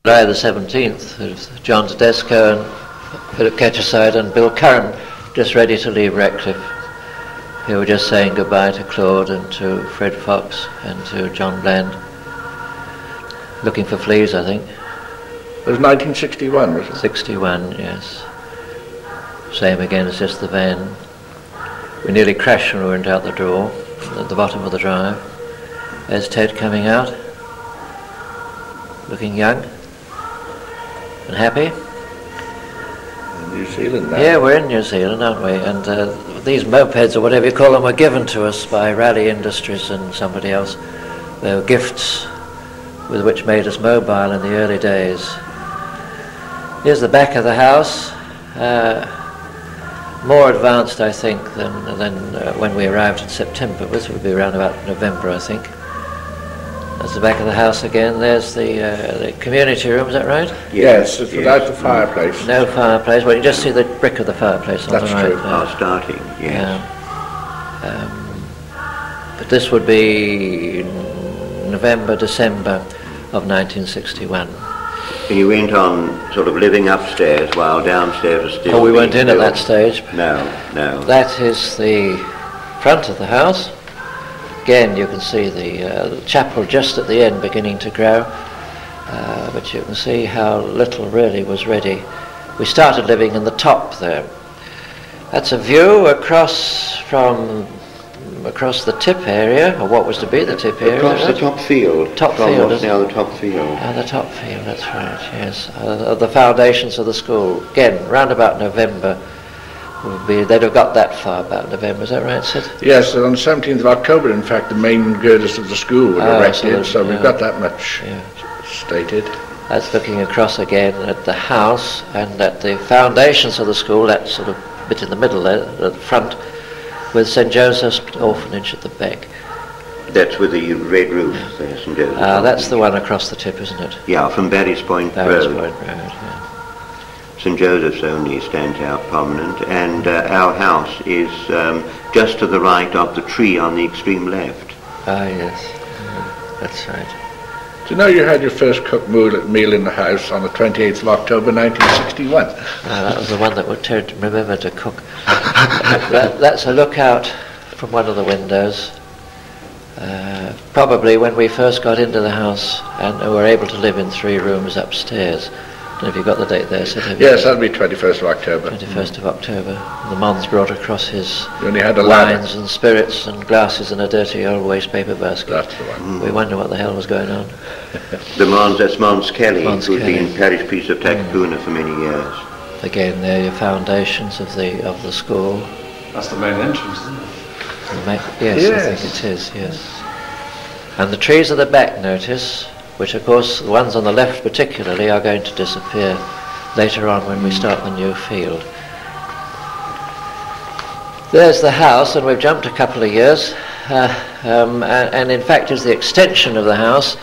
July the 17th, John Tedesco and Philip Ketcherside and Bill Curran just ready to leave Ratcliffe. Who were just saying goodbye to Claude and to Fred Fox and to John Bland. Looking for fleas, I think. It was 1961, was it? 61, yes. Same again, it's just the van. We nearly crashed when we went out the door at the bottom of the drive. There's Ted coming out, looking young and happy. New Zealand now. Yeah, we're in New Zealand, aren't we? And these mopeds, or whatever you call them, were given to us by Raleigh Industries and somebody else. They were gifts with which made us mobile in the early days. Here's the back of the house. More advanced, I think, than when we arrived in September. This would be around about November, I think. That's the back of the house again. There's the community room, is that right? Yes, it's without the fireplace. No fireplace. Well, you just see the brick of the fireplace on the right. That's true. Starting, yes. But this would be November, December of 1961. And you went on sort of living upstairs while downstairs was still... Oh, we weren't in at that stage. No. That is the front of the house. Again, you can see the chapel just at the end beginning to grow, but you can see how little really was ready. We started living in the top there. That's a view across the tip area, or what was to be the tip area. Across the top field. Top field. What's now the top field. The top field, that's right, yes. The foundations of the school. Again, round about November. They'd have got that far about November, is that right, Sid? Yes, on the 17th of October, in fact, the main girders of the school were erected, so we've got that much stated. That's looking across again at the house and at the foundations of the school, that sort of bit in the middle there, at the front, with St. Joseph's Orphanage at the back. That's with the red roof there, St. Joseph's. That's the one across the tip, isn't it? Yeah, from Barry's Point Road. Yeah. St. Joseph's only stands out prominent, and our house is just to the right of the tree on the extreme left. Yes, that's right. Do you know you had your first cooked meal in the house on the 28th of October 1961? That was the one that would remember to cook. That's a lookout from one of the windows. Probably when we first got into the house and were able to live in 3 rooms upstairs. I don't know if you've got the date there, Sid. Yes, that'll be 21st of October. 21st of October. The Mons brought across his wines and spirits and glasses in a dirty old waste paper basket. That's the one. We wonder what the hell was going on. That's Mons Kelly, who'd been parish priest of Takapuna for many years. Again, there are your foundations of the school. That's the main entrance, isn't it? Yes, I think it is, yes. And the trees at the back, notice, which of course the ones on the left particularly are going to disappear later on when we start the new field. There's the house, and we've jumped a couple of years, and in fact is the extension of the house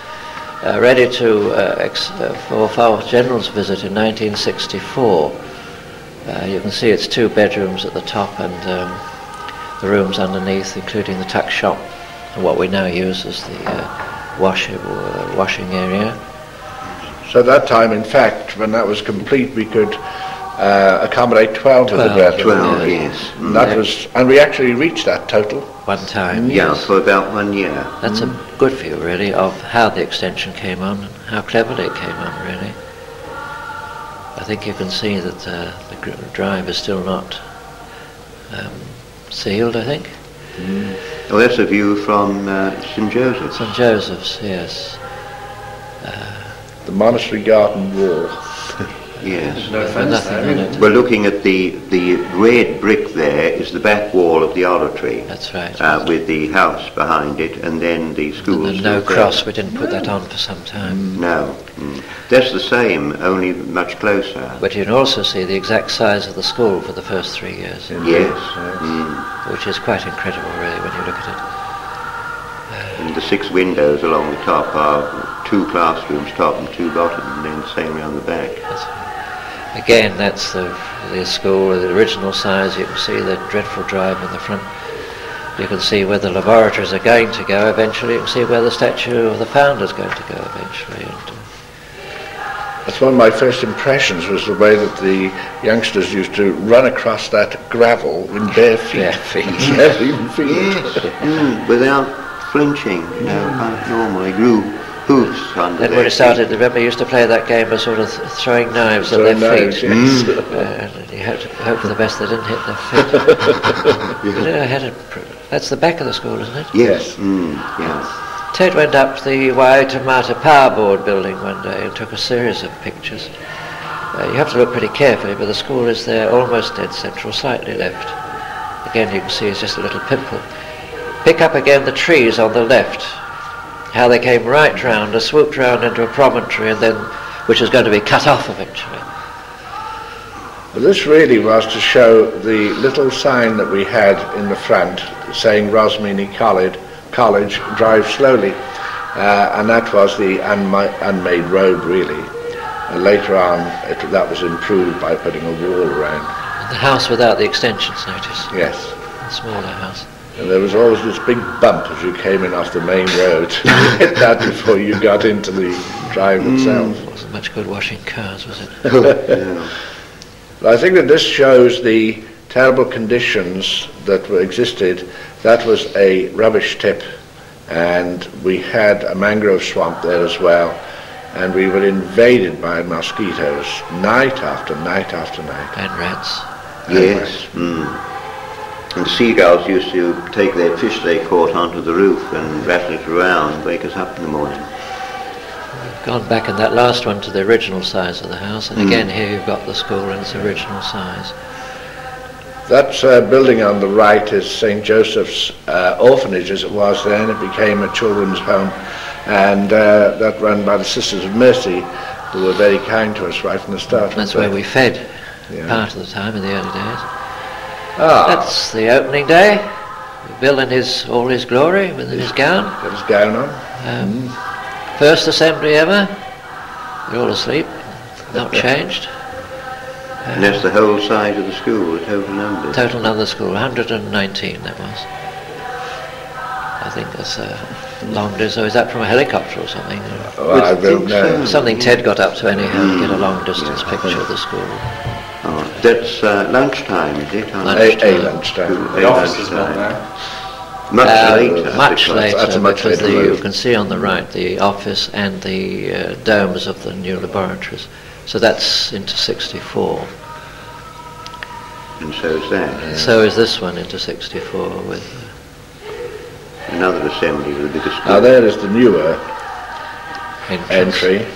ready for General's visit in 1964. You can see it's 2 bedrooms at the top and the rooms underneath, including the tuck shop, and what we now use as the washing area. So at that time, in fact, when that was complete, we could accommodate 12 of the brethren. 12, yes. And we actually reached that total. One time. Yeah, for about 1 year. That's a good view, really, of how the extension came on and how cleverly it came on, really. I think you can see that the drive is still not sealed, I think. Oh, that's a view from St. Joseph's. St. Joseph's, yes. The monastery garden wall. Yes. No fence there, isn't it? We're looking at the red brick there is the back wall of the oratory. That's right. With the house behind it, and then the school. And no cross, we didn't put that on for some time. No. That's the same, only much closer. But you can also see the exact size of the school for the first 3 years. Yes. Which is quite incredible, really, when you look at it. And the 6 windows along the top are 2 classrooms top and 2 bottom, and then the same around the back. Again, that's the school, the original size. You can see the dreadful drive in the front. You can see where the laboratories are going to go eventually. You can see where the statue of the founder is going to go eventually. And, That's one of my first impressions, was the way that the youngsters used to run across that gravel in bare feet. Never even feel it. Without flinching, quite normal. They grew hoofs under Then their when it started, feet. remember, you used to play that game of sort of throwing knives at their feet. Yes. And you had to hope for the best they didn't hit their feet. You know, that's the back of the school, isn't it? Yes. Yes. Ted went up the Waitemata Power Board building one day and took a series of pictures. You have to look pretty carefully, but the school is there almost dead central, slightly left. Again, you can see it's just a little pimple. Pick up again the trees on the left, how they came right round, swooped round into a promontory, and then, which is going to be cut off eventually. Well, this really was to show the little sign that we had in the front saying Rosmini College, drive slowly, and that was the unmade road really. Later on that was improved by putting a wall around. The house without the extensions, notice. Yes. The smaller house. And there was always this big bump as you came in off the main road. You hit that before you got into the drive itself. Wasn't much good washing cars, was it? I think that this shows the terrible conditions that existed. That was a rubbish tip, and we had a mangrove swamp there as well, and we were invaded by mosquitoes night after night after night. And rats. Yes. And seagulls used to take their fish they caught onto the roof and rattle it around, wake us up in the morning. We've gone back in that last one to the original size of the house, and again here you've got the school in its original size. That building on the right is St. Joseph's Orphanage, as it was then. It became a children's home, and that run by the Sisters of Mercy, who were very kind to us right from the start. That's where we fed part of the time in the early days. Ah. That's the opening day. Bill in all his glory, with his gown. Got his gown on. First assembly ever. They're all asleep, not changed. And that's the whole size of the school, the total number. Total number of the school, 119 that was. I think that's a long distance. So is that from a helicopter or something? Well, I don't know. Something Ted got up to anyhow to get a long distance picture of the school. Oh, that's lunchtime, is it? Lunchtime. The office is not now. Much later. Much later, That's a much because later you move. can see on the right the office and the domes of the new laboratories. So that's into 64. And so is that. So is this one into 64 with Another assembly with a bigger school. Now there is the newer entrance. entry,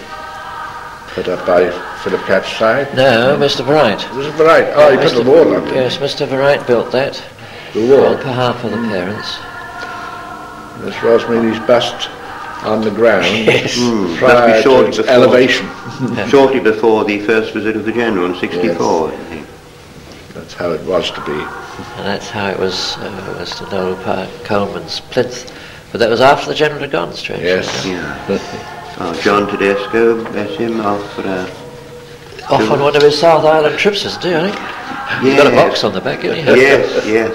put up by Philip Catchside. No, Mr. Bright. This is right. Oh, he put the wall up. Yes, Mr. Bright built that. The wall. On behalf of the parents. There's Rosmini's bust on the ground prior Must be to its elevation. Shortly before the first visit of the General in 64, I think. That's how it was to be. And that's how it was to Noel Coleman's plinth. But that was after the General had gone, straight. Yes. Oh, John Tedesco, bless him, off Off on one of his South Island trips, isn't he, I think? He's got a box on the back, hasn't he? Yes.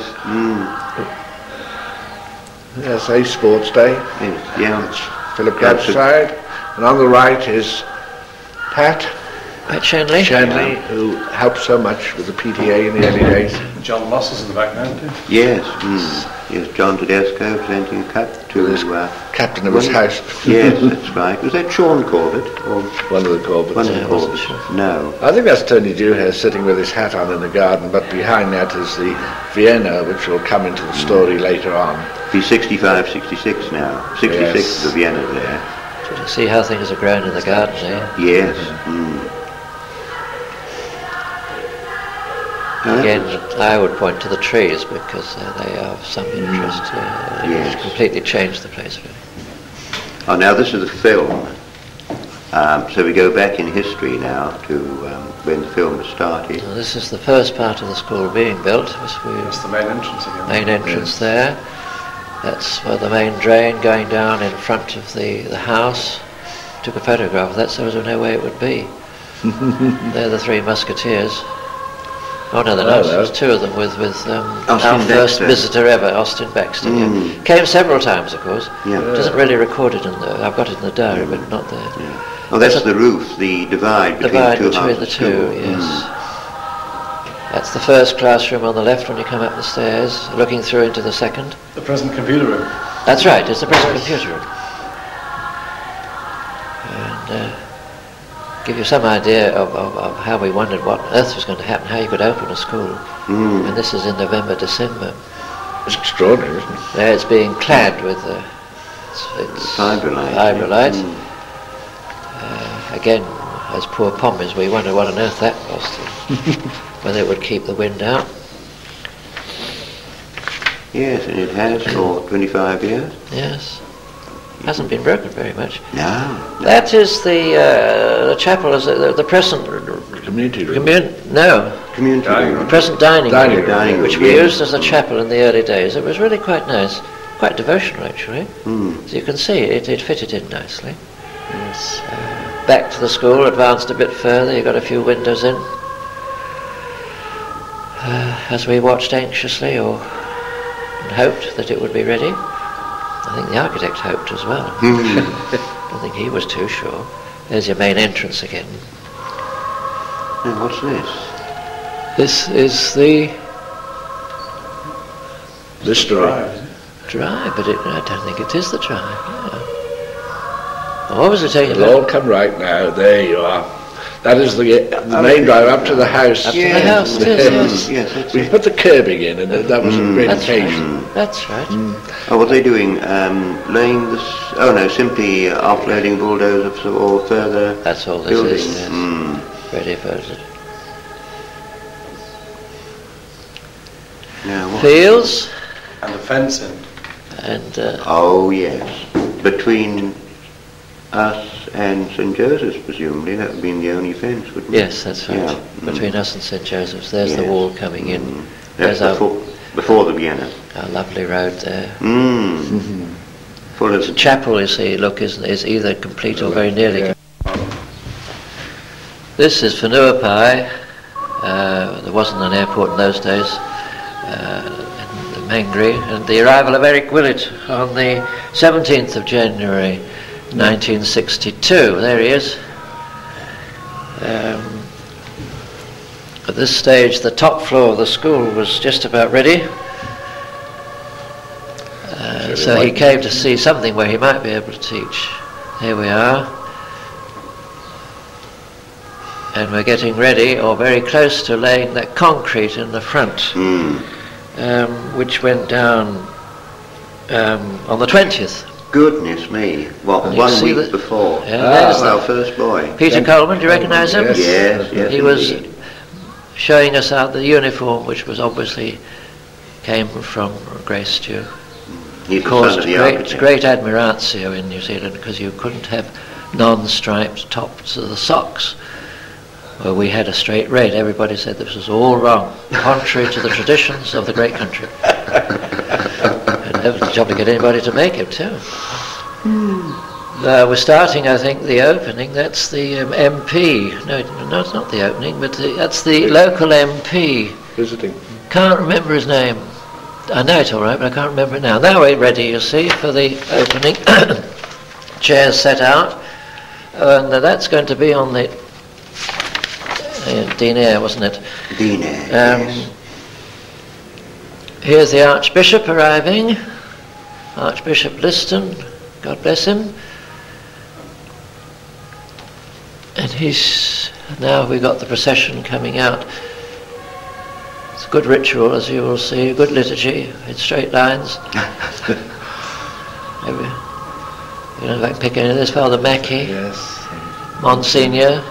Yes, a sports day. Yes, Philip Catchside. And on the right is Pat Shanley. who helped so much with the PTA in the early days. John Moss is in the back now too. Yes. Yes, John Tedesco presenting a cup to This captain of his house. Yes, that's right. Was that Sean Corbett? Or One of the Corbetts. one of the I wasn't Corbett's? sure. No. I think that's Tony Dewhurst sitting with his hat on in the garden, but behind that is the Vienna, which will come into the story later on. He's 65, 66 now. 66 Yes. is the Vienna there. So you see how things are grown in the garden there. Yes. Now that Again, was- I would point to the trees because they are of some interest. Yes. It's completely changed the place, really. Oh, now this is a film. So we go back in history now to when the film was started. Now, this is the first part of the school being built. That's the main entrance again. Main entrance there. That's where the main drain going down in front of the house. Took a photograph of that so as to know where it would be. They're the three musketeers. Oh no, there's two of them with our first visitor ever, Austin Baxter. Yeah. Came several times, of course. Yeah. It isn't really recorded in the. I've got it in the diary, but not there. Yeah. Oh, that's the roof, the divide between the two. Yes. That's the first classroom on the left when you come up the stairs, looking through into the second. The present computer room. That's right. It's the present computer room. And give you some idea of how we wondered what on earth was going to happen, how you could open a school. And this is in November, December. It's extraordinary, isn't it? There it's being clad with it's fibre light. Again, as poor Pommies, we wondered what on earth that was, whether it would keep the wind out. Yes, and it has for 25 years. Yes. Hasn't been broken very much. No. That is the chapel, is the present Community room. Community room. Present dining room, room, which we used as a chapel in the early days. It was really quite nice, quite devotional actually. As you can see, it fitted in nicely. Yes. Back to the school, advanced a bit further. You got a few windows in. As we watched anxiously, and hoped that it would be ready. I think the architect hoped as well. I don't think he was too sure. There's your main entrance again. And what's this? This is the drive, but I don't think it is the drive. Yeah. What was it taking? It'll all come right now. There you are. That is the main drive up to the house. Up to the house, yes. We put the curbing in, and that was a great occasion. That's right. Oh, what are they doing? Laying this? Oh no, simply offloading bulldozers or further. That's all this building. is. Yes. Ready for it. Now, Fields. And the fencing. And oh yes, between us and St. Joseph's, presumably that would have been the only fence, wouldn't it? yes, that's right. Yeah. Between us and St. Joseph's, there's the wall coming in. That's There's before the Vienna. our lovely road there. Full of The chapel, you see, is either complete or very nearly. This is Whenuapai. There wasn't an airport in those days. In Mangere, and the arrival of Eric Willett on the 17th of January 1962. There he is. At this stage, the top floor of the school was just about ready. So he came to see something where he might be able to teach. Here we are. And we're getting ready, or very close to laying that concrete in the front, which went down on the 20th. Goodness me, what, And 1 week before? there's our first boy. Peter Coleman, do you recognise him? Yes, He was indeed. showing us out the uniform, which was obviously came from Grace Stew. He's the Caused son of the great architect. admiratio in New Zealand, because you couldn't have non-striped tops of the socks. Well, we had a straight red. Everybody said this was all wrong, contrary to the traditions of the great country. And it was a job to get anybody to make it too. We're starting, I think, the opening. That's the MP. No, it's not the opening, but that's the local MP. Visiting. Can't remember his name. I know it all right, but I can't remember it now. Now we're ready, you see, for the opening. Chairs set out, and that's going to be on the diner, wasn't it? Diner, yes. Here's the Archbishop arriving, Archbishop Liston, God bless him. And now we've got the procession coming out. It's a good ritual, as you will see, a good liturgy in straight lines. You know, if I can pick any of this, Father Mackey, Yes. Monsignor,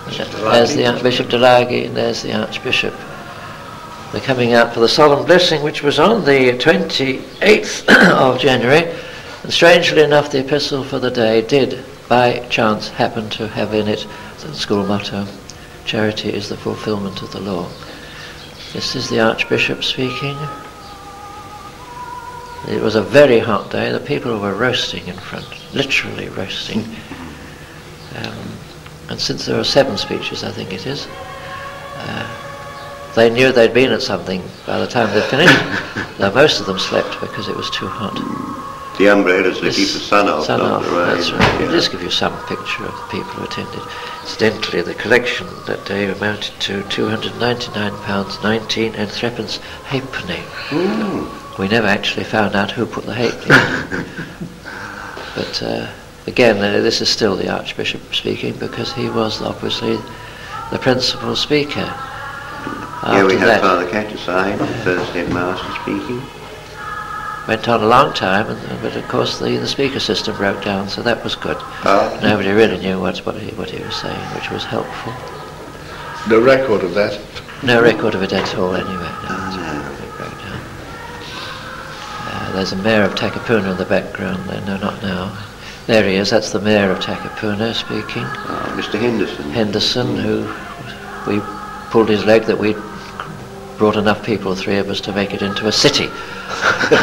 there's the Archbishop Delagi, and there's the Archbishop. They're coming out for the solemn blessing, which was on the 28th of January, and strangely enough the epistle for the day did by chance happen to have in it the school motto, charity is the fulfillment of the law. This is the Archbishop speaking. It was a very hot day. The people were roasting in front, literally roasting. And since there are 7 speeches, I think it is, they knew they'd been at something by the time they'd finished, though most of them slept because it was too hot. The umbrellas to keep the sun off. Sun off, that's right. Yeah. We'll just give you some picture of the people who attended. Incidentally, the collection that day amounted to £299.19 and threepence halfpenny. We never actually found out who put the halfpenny in. But again, this is still the Archbishop speaking, because he was obviously the principal speaker. Yeah, we After had that, Father Catacide, the first headmaster, speaking. went on a long time, but of course the speaker system broke down, so that was good. Nobody really knew what he was saying, which was helpful. No record of that? No record of it at all, anyway. No, it broke down. There's a mayor of Takapuna in the background there. No, not now. There he is. That's the mayor of Takapuna speaking. Mr. Henderson. Henderson, who we pulled his leg that we brought enough people, three of us, to make it into a city,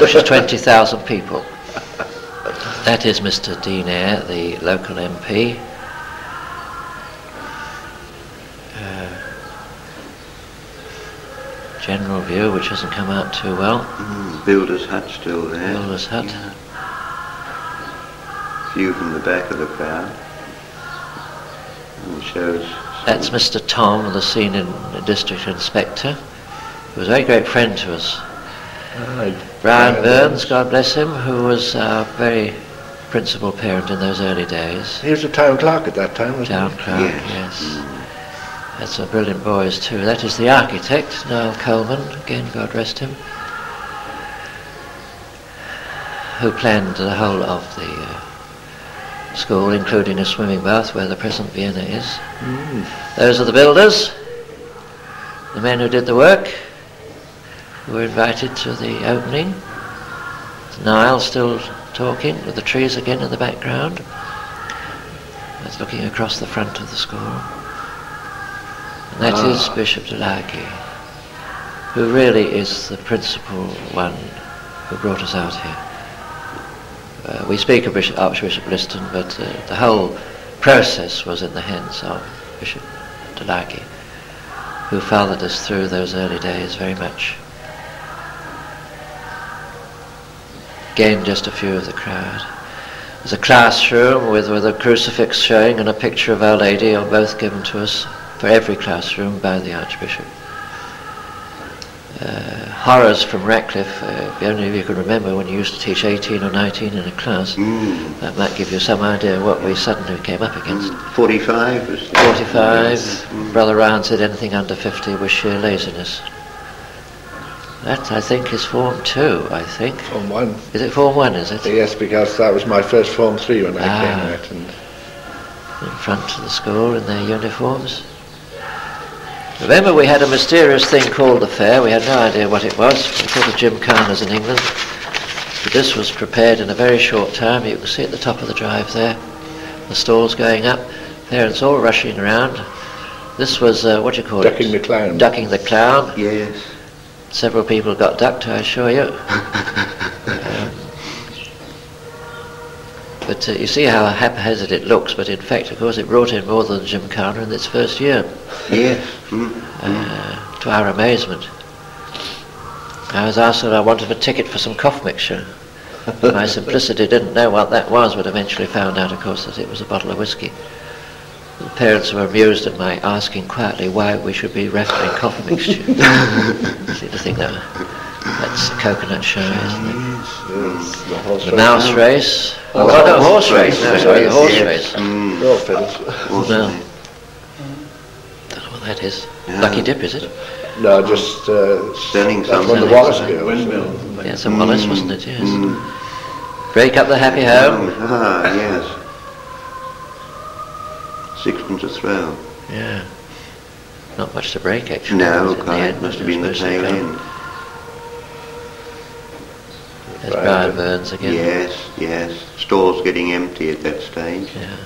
which is 20,000 people. That is Mr. Dean Eyre, the local MP. General view, which hasn't come out too well. Builder's hut still there. Builder's hut. Yeah. View from the back of the crowd. And shows. That's Mr. Tom, the senior district inspector, who was a very great friend to us. Brian Burns, God bless him, who was our very principal parent in those early days. He was a town clerk at that time, wasn't Town he? clerk, yes. That's some brilliant boys too. That is the architect, Niall Coleman, again, God rest him, who planned the whole of the school, including a swimming bath where the present Vienna is. Those are the builders, the men who did the work, who were invited to the opening. Niall still talking, with the trees again in the background. That's looking across the front of the school. And that is Bishop de Largy, who really is the principal one who brought us out here. We speak of Archbishop Liston, but the whole process was in the hands of Bishop de Largy, who fathered us through those early days very much. Again, just a few of the crowd. There's a classroom with a crucifix showing and a picture of Our Lady, are both given to us for every classroom by the Archbishop. Horrors from Ratcliffe, if only if you can remember when you used to teach 18 or 19 in a class, that might give you some idea what we suddenly came up against. 45 was 45, Brother Ryan said anything under 50 was sheer laziness. That, I think, is Form 2, I think. Form 1. Is it Form 1, is it? Yes, because that was my first Form 3 when I came out. And in front of the school in their uniforms. Remember, we had a mysterious thing called the fair. We had no idea what it was. We thought of gymkhanas in England. But this was prepared in a very short time. You can see at the top of the drive there, the stalls going up, parents all rushing around. This was, what do you call it? Ducking the Clown. Ducking the Clown. Yes. Several people got ducked, I assure you. But you see how haphazard it looks, but in fact, of course, it brought in more than gymkhana in its first year. Yes. To our amazement. I was asked if I wanted a ticket for some cough mixture. My simplicity didn't know what that was, but eventually found out, of course, that it was a bottle of whiskey. The parents were amused at my asking quietly why we should be raffling cough mixture. Seem to think that's a coconut show, isn't it? The mouse race. No, horse race. No, sorry, the horse race. no, fiddles. No. Don't know what that is. Lucky Dip, is it? No, just Selling that's something. one of the Wallace girls. Yeah, some Wallace, wasn't it? Yes. Break up the happy home. Yes. Sixpence a throw. Yeah. Not much to break, actually. No, In the quite. end, Must have it been the was mostly tail fun. end. There's Brian Burns again. Yes. Stalls getting empty at that stage. Yeah.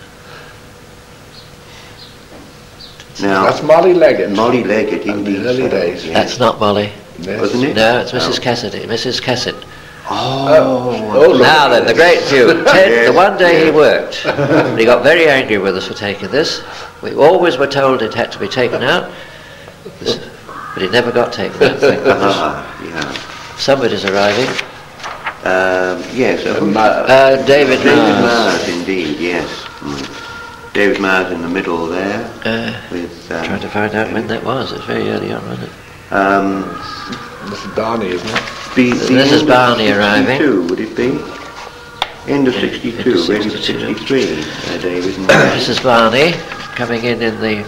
Now, That's Molly Leggett. Molly Leggett, In the indeed. early days. Yes. That's not Molly. Yes. Wasn't it? No, it's Mrs. Oh. Cassidy. Mrs. Cassett. Oh, look. Now then, the great view. Ted, Yes, the one day he worked, and he got very angry with us for taking this. We always were told it had to be taken out. but it never got taken out, thank goodness. Yeah. Somebody's arriving. Yes, David Mars. Mars, indeed, yes. David Mars in the middle there. With, trying to find out when that was. It's very early on, wasn't it? This is Barney, isn't it? This is Barney arriving. 62, would it be? End of 62, ready for 63, David Mars. This is Barney coming in the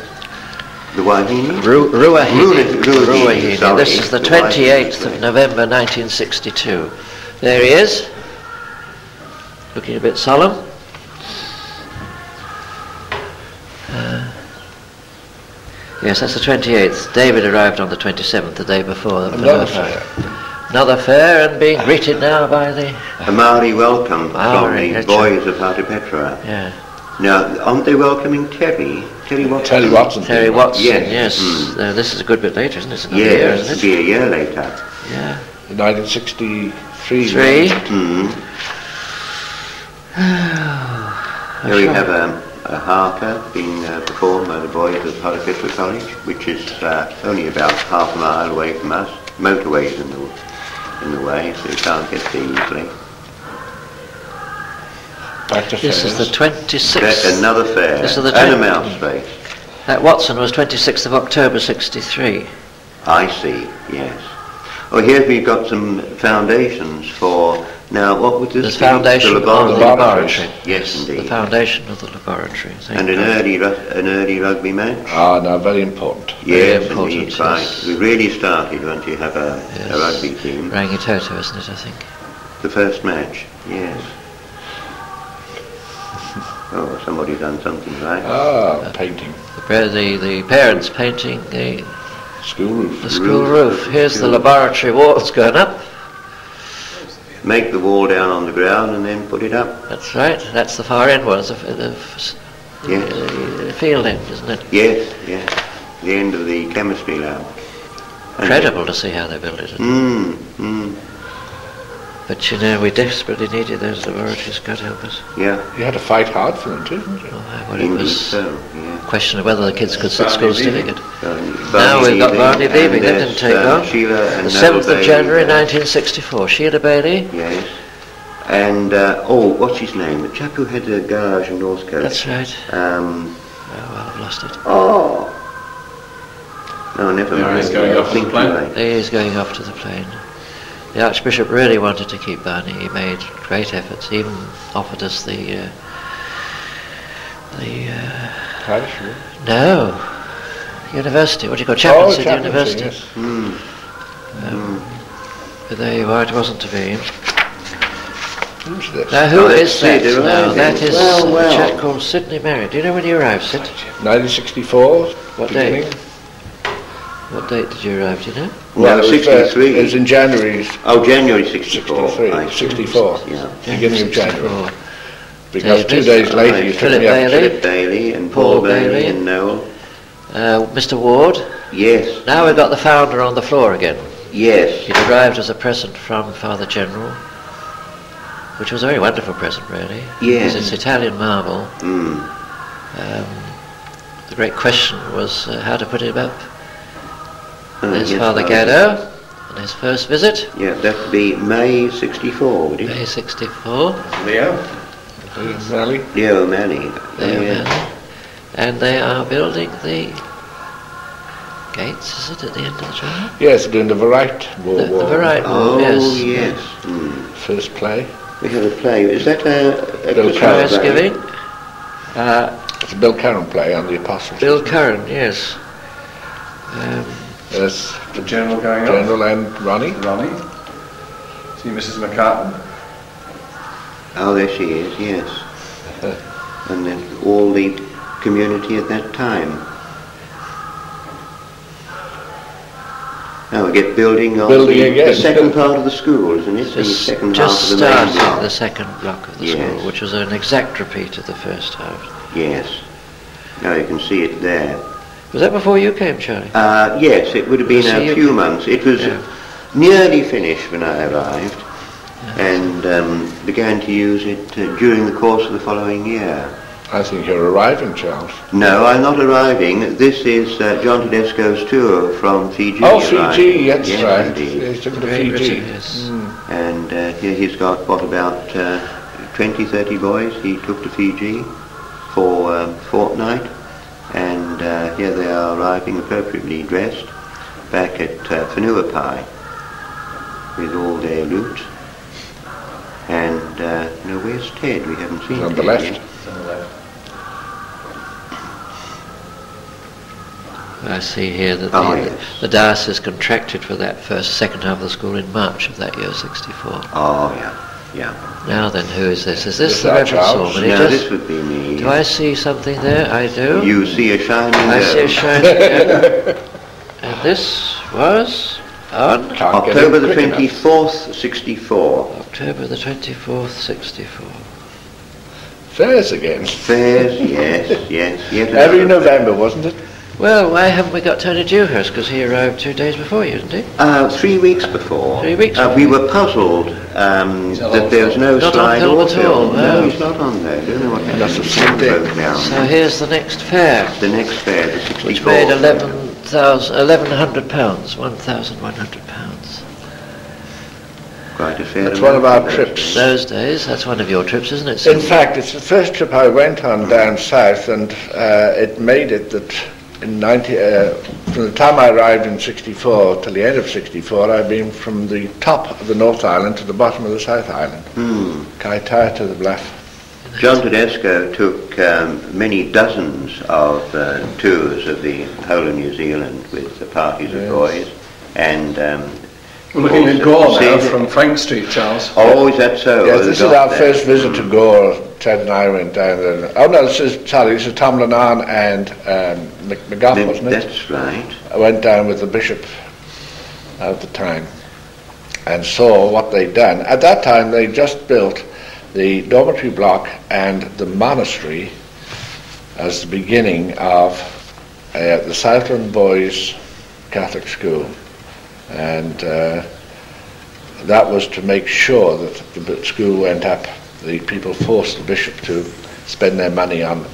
Wahine? Ruahine. Sorry, This is the 28th of November 1962. There he is, looking a bit solemn. Yes, that's the 28th. David arrived on the 27th, the day before. Another fair, and being greeted now by the... A Maori welcome Maori, from the boys of Hartepetra. Yeah. Now, aren't they welcoming Terry? Terry Watson? Terry Watson. Terry Watson, Yes. yes. This is a good bit later, isn't it? It's another Yes, year, isn't it'll it? be a year later. Yeah. 1963. Three. Here we have a harper being performed by the boys of Hartepetra College, which is only about half a mile away from us. Motorways in the way, so you can't get there easily. Back to This is fairs. the 26th. Another fair, This is the and a 20 mouse face. That Watson was 26th of October 63. I see, yes. Oh, here we've got some foundations for, now what would this There's be? foundation The of the laboratory. laboratory. Yes, The indeed. foundation of the laboratory. Thank And you. an early rugby match? Ah, no, very important. Yes, important, indeed, yes. right. We really started once you have a Yes. rugby team. Rangitoto, isn't it, I think? The first match, yes. Oh, somebody's done something right. Ah, painting. The parents painting the School roof. school roof. Here's the laboratory walls going up. Make the wall down on the ground and then put it up. That's right. That's the far end one. The Yes. field end, isn't it? Yes, yes. The end of the chemistry lab. And Incredible to see how they built it. But you know, we desperately needed those laboratories. God help us. Yeah, You had to fight hard for them too, didn't you? Well, it indeed was so, yeah. a question of whether the kids could sit school certificate. Now Barney we've got Leaving, Barney and leaving. That there's, didn't take long. Sheila and The Noel 7th of Bailey, January 1964. Sheila Bailey. Yes. And, what's his name? The chap who had a garage in North Coast. That's right. Um, Oh, well, I've lost it. oh. No, never Yeah, mind. he's going off to the Think plane. right. He is going off to the plane. The Archbishop really wanted to keep Barney. He made great efforts. He even offered us the Parish roof. no, university. What do you call chaplaincy? at the chaplaincy, university. yes. But there you are. It wasn't to be. Who's this? Now, who Oh, is let's see, that? they're Now, arriving. that is Well, a chap called Sidney Merritt. Do you know when you arrived, Sid? 1964. What beginning. date? What date did you arrive? Do you know? Well, No, it was, 63. it was in January Oh, January 64. 63, I see. 64. Yeah. Beginning of January. 64. Because 2 David. days later Right. you took Philip me up. Bailey. Philip Bailey and Paul Bailey and Noel. Mr. Ward. Yes, Now we've got the founder on the floor again. yes. He'd arrived as a present from Father General, which was a very wonderful present, really. Yes. It's Italian marble. Mm. The great question was how to put it up. There's yes, Father Gaddo on his first visit, Yeah, that would be May 64, would it? May 64. Leo? Rally. Leo O'Malley. There yeah. we are. And they are building the gates, is it, at the end of the journey? Yes, doing the Varight War. The Varight Wall, Oh, yes. yes. Mm. First play. We have a play. Is that a Bill Christmas Carr's play? Thanksgiving. It's a Bill Curran play on the Apostles. Bill Curran, yes. Yes, The General going up? General and Ronnie. Ronnie? See Mrs. McCartan? Oh, there she is, yes. And then all the community at that time. Now we get building on Building the again. second part of the school, isn't it? The second half Just of the main started block. the second block of the Yes. school, which was an exact repeat of the first half. Yes. Now you can see it there. Was that before you came, Charlie? Yes, it would have been So a you few can- months. It was Yeah. nearly finished when I arrived, and began to use it during the course of the following year. I think you're arriving, Charles. No, I'm not arriving. This is John Tedesco's tour from Fiji. Oh, Fiji, that's yes, right. indeed. He's took to Great Fiji. Britain, yes. And here he's got, what, about 20, 30 boys he took to Fiji for a fortnight. And here they are arriving appropriately dressed back at Whanuapai with all their loot. And no, where's Ted? We haven't seen He's on Ted the left. yet. On the left. I see here that Yes. the diocese contracted for that second half of the school in March of that year, 64. Oh, yeah, yeah. Now then, who is this? Is this Is the that Reverend Charles? Rosmini? No, this would be me. Do I see something there? I do. You see a shining I see a girl. shining girl. And this was on Can't get October it the quick enough. 24th, 64. October the 24th, 64. Fairs again. Fairs, yes, yes. Yet Every another fair. November, wasn't it? Well, why haven't we got Tony Dewhurst? Because he arrived 2 days before you, didn't he? 3 weeks before. 3 weeks We before. were puzzled that there was no Not on slide film or at film. all, No, no. he's not on there. I don't know what happened. That's a The sound Sunday. broke down. So here's the next fair, The next fair, the 64. which made £1,100, £1,100. Quite a fair That's amount one of our those trips. days. Those days, that's one of your trips, isn't it? In fact, it's the first trip I went on down south, and it made it that in from the time I arrived in 64 till the end of 64, I've been from the top of the North Island to the bottom of the South Island. Kaitaia to the Bluff. John Tedesco took many dozens of tours of the whole of New Zealand with the parties of boys, and We're looking at also Gore now saved- from Frank Street, Charles. Oh, is that so? Yes, Oh, this they is got our there. first visit to Gore. Ted and I went down there. Oh no, this is Tom Lennon and McGough, wasn't it? That's right. I went down with the bishop at the time and saw what they'd done. At that time, they just built the dormitory block and the monastery as the beginning of the Southland Boys Catholic School. And that was to make sure that the school went up. The people forced the bishop to spend their money on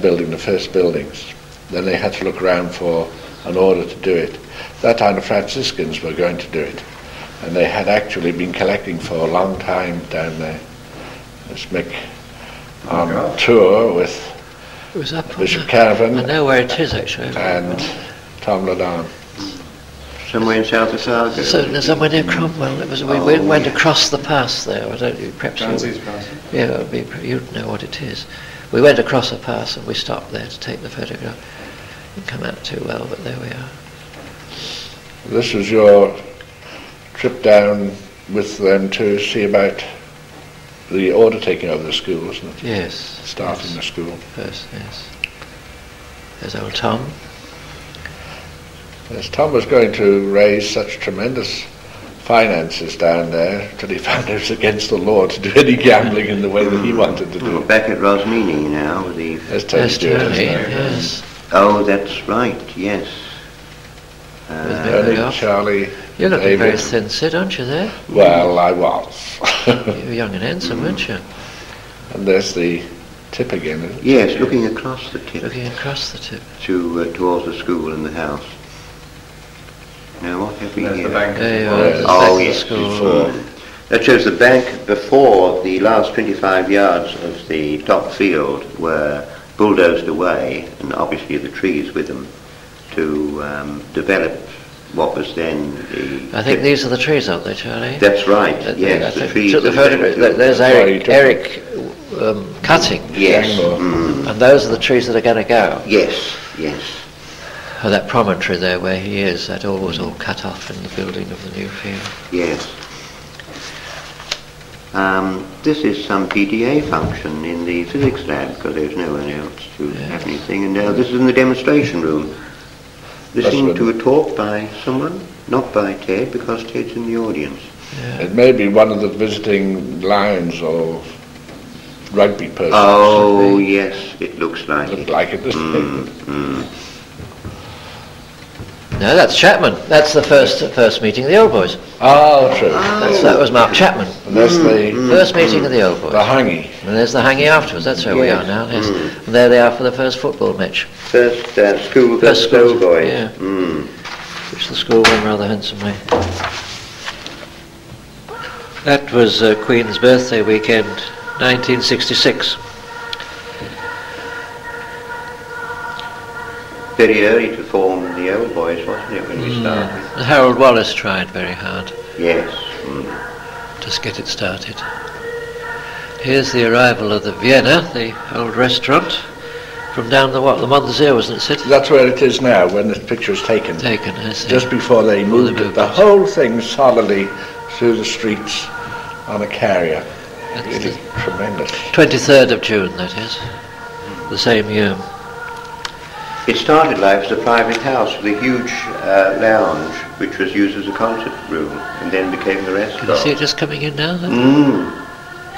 building the first buildings. Then they had to look around for an order to do it. That time the Franciscans were going to do it, and they had actually been collecting for a long time down there. There's Mick on tour with It was up on Bishop the, Canavan I know where it is actually. and Tom Ladon. Somewhere in South Otago. So there's somewhere near Cromwell. It was. We went across the pass there. I don't. Perhaps Transi's you. pass. Yeah, it would be, you'd know what it is. We went across a pass and we stopped there to take the photograph. Didn't come out too well, but there we are. This was your trip down with them to see about the order taking over the school, wasn't it? Yes. Starting yes. the school. First, yes. There's old Tom. Yes, Tom was going to raise such tremendous finances down there till he found it was against the law to do any gambling in the way that he wanted to do We're it. back at Rosmini now with the... There's Tony There's Stewart, Tony, isn't there? yes. Oh, that's right, yes. With me. Tony, off. Charlie, You're looking very David. thin, Sid, aren't you there? Well, I was. You were young and handsome, weren't you? And there's the tip again, isn't it? Yes, looking across the tip Looking across the tip. towards the school and the house. Now what have we There's here? the bank. There you Oh, are, yes. the Oh, back of the yes, school. before. That shows the bank before the last 25 yards of the top field were bulldozed away, and obviously the trees with them, to develop what was then the... I think these are the trees, aren't they, Charlie? That's right, I yes, the think- trees... took the that photograph. led to- There's That's why he Eric, took Eric cutting. Yes, Gangmore. And those are the trees that are going to go. yes, yes. Oh, that promontory there where he is, that all was all cut off in the building of the new field. Yes. This is some PTA function in the physics lab because there's no one else to have anything. And now this is in the demonstration room. Listening That's to a talk by someone, not by Ted, because Ted's in the audience. Yeah. It may be one of the visiting Lions or rugby persons. Oh, yes, it looks like Looked it. like it, didn't it? No, that's Chapman. That's the first meeting of the old boys. Oh, true. That was Mark Chapman. And there's the First meeting of the old boys. the hangy. And there's the hanging afterwards. That's where we are now. Yes. And there they are for the first football match. First school versus school, old boys. yeah. Which the school won rather handsomely. That was Queen's birthday weekend, 1966. Very early to form the old boys, wasn't it, when we started? Harold Wallace tried very hard. Yes. Just get it started. Here's the arrival of the Vienna, the old restaurant, from down the Mondezier, wasn't it, Sid? That's where it is now, when this picture is taken. I see. Just before they moved it, the whole thing solidly through the streets on a carrier. Really tremendous. 23rd of June, that is, the same year. It started life as a private house with a huge lounge, which was used as a concert room, and then became the restaurant. Can you see it just coming in now? Then?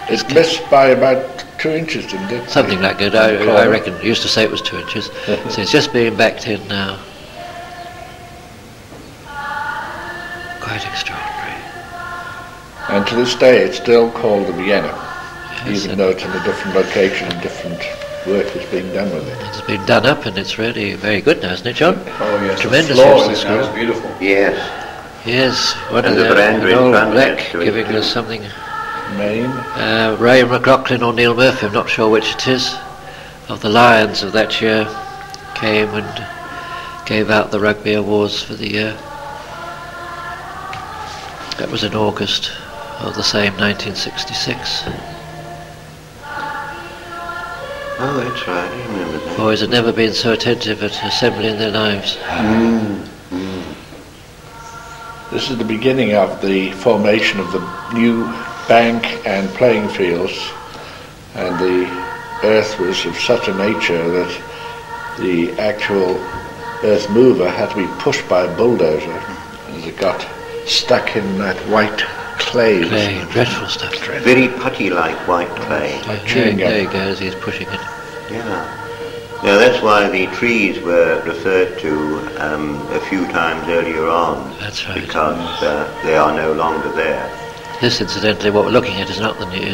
It's missed by about 2 inches, didn't it? Something like that. I reckon. Used to say it was 2 inches. So it's just being backed in now. Quite extraordinary. And to this day it's still called the Vienna, Yes, even though it's in a different location and different work is being done with it. It's been done up and it's really very good now, isn't it, John? Oh yes, Tremendous the floor use in of it now is school. beautiful. Yes. Yes, one And of the veranda an in old front black next to it giving too. us something. Maine. Ray McLaughlin or Neil Murphy, I'm not sure which it is, of the Lions of that year, came and gave out the rugby awards for the year. That was in August of the same 1966. Oh, that's right, I remember that. Boys had never been so attentive at assembly in their lives. This is the beginning of the formation of the new bank and playing fields, and the earth was of such a nature that the actual earth mover had to be pushed by a bulldozer as it got stuck in that white clay. Dreadful stuff. Very putty-like white clay. There he goes, he's pushing it. Yeah. Now that's why the trees were referred to a few times earlier on. That's right. Because they are no longer there. This, incidentally, what we're looking at is not the new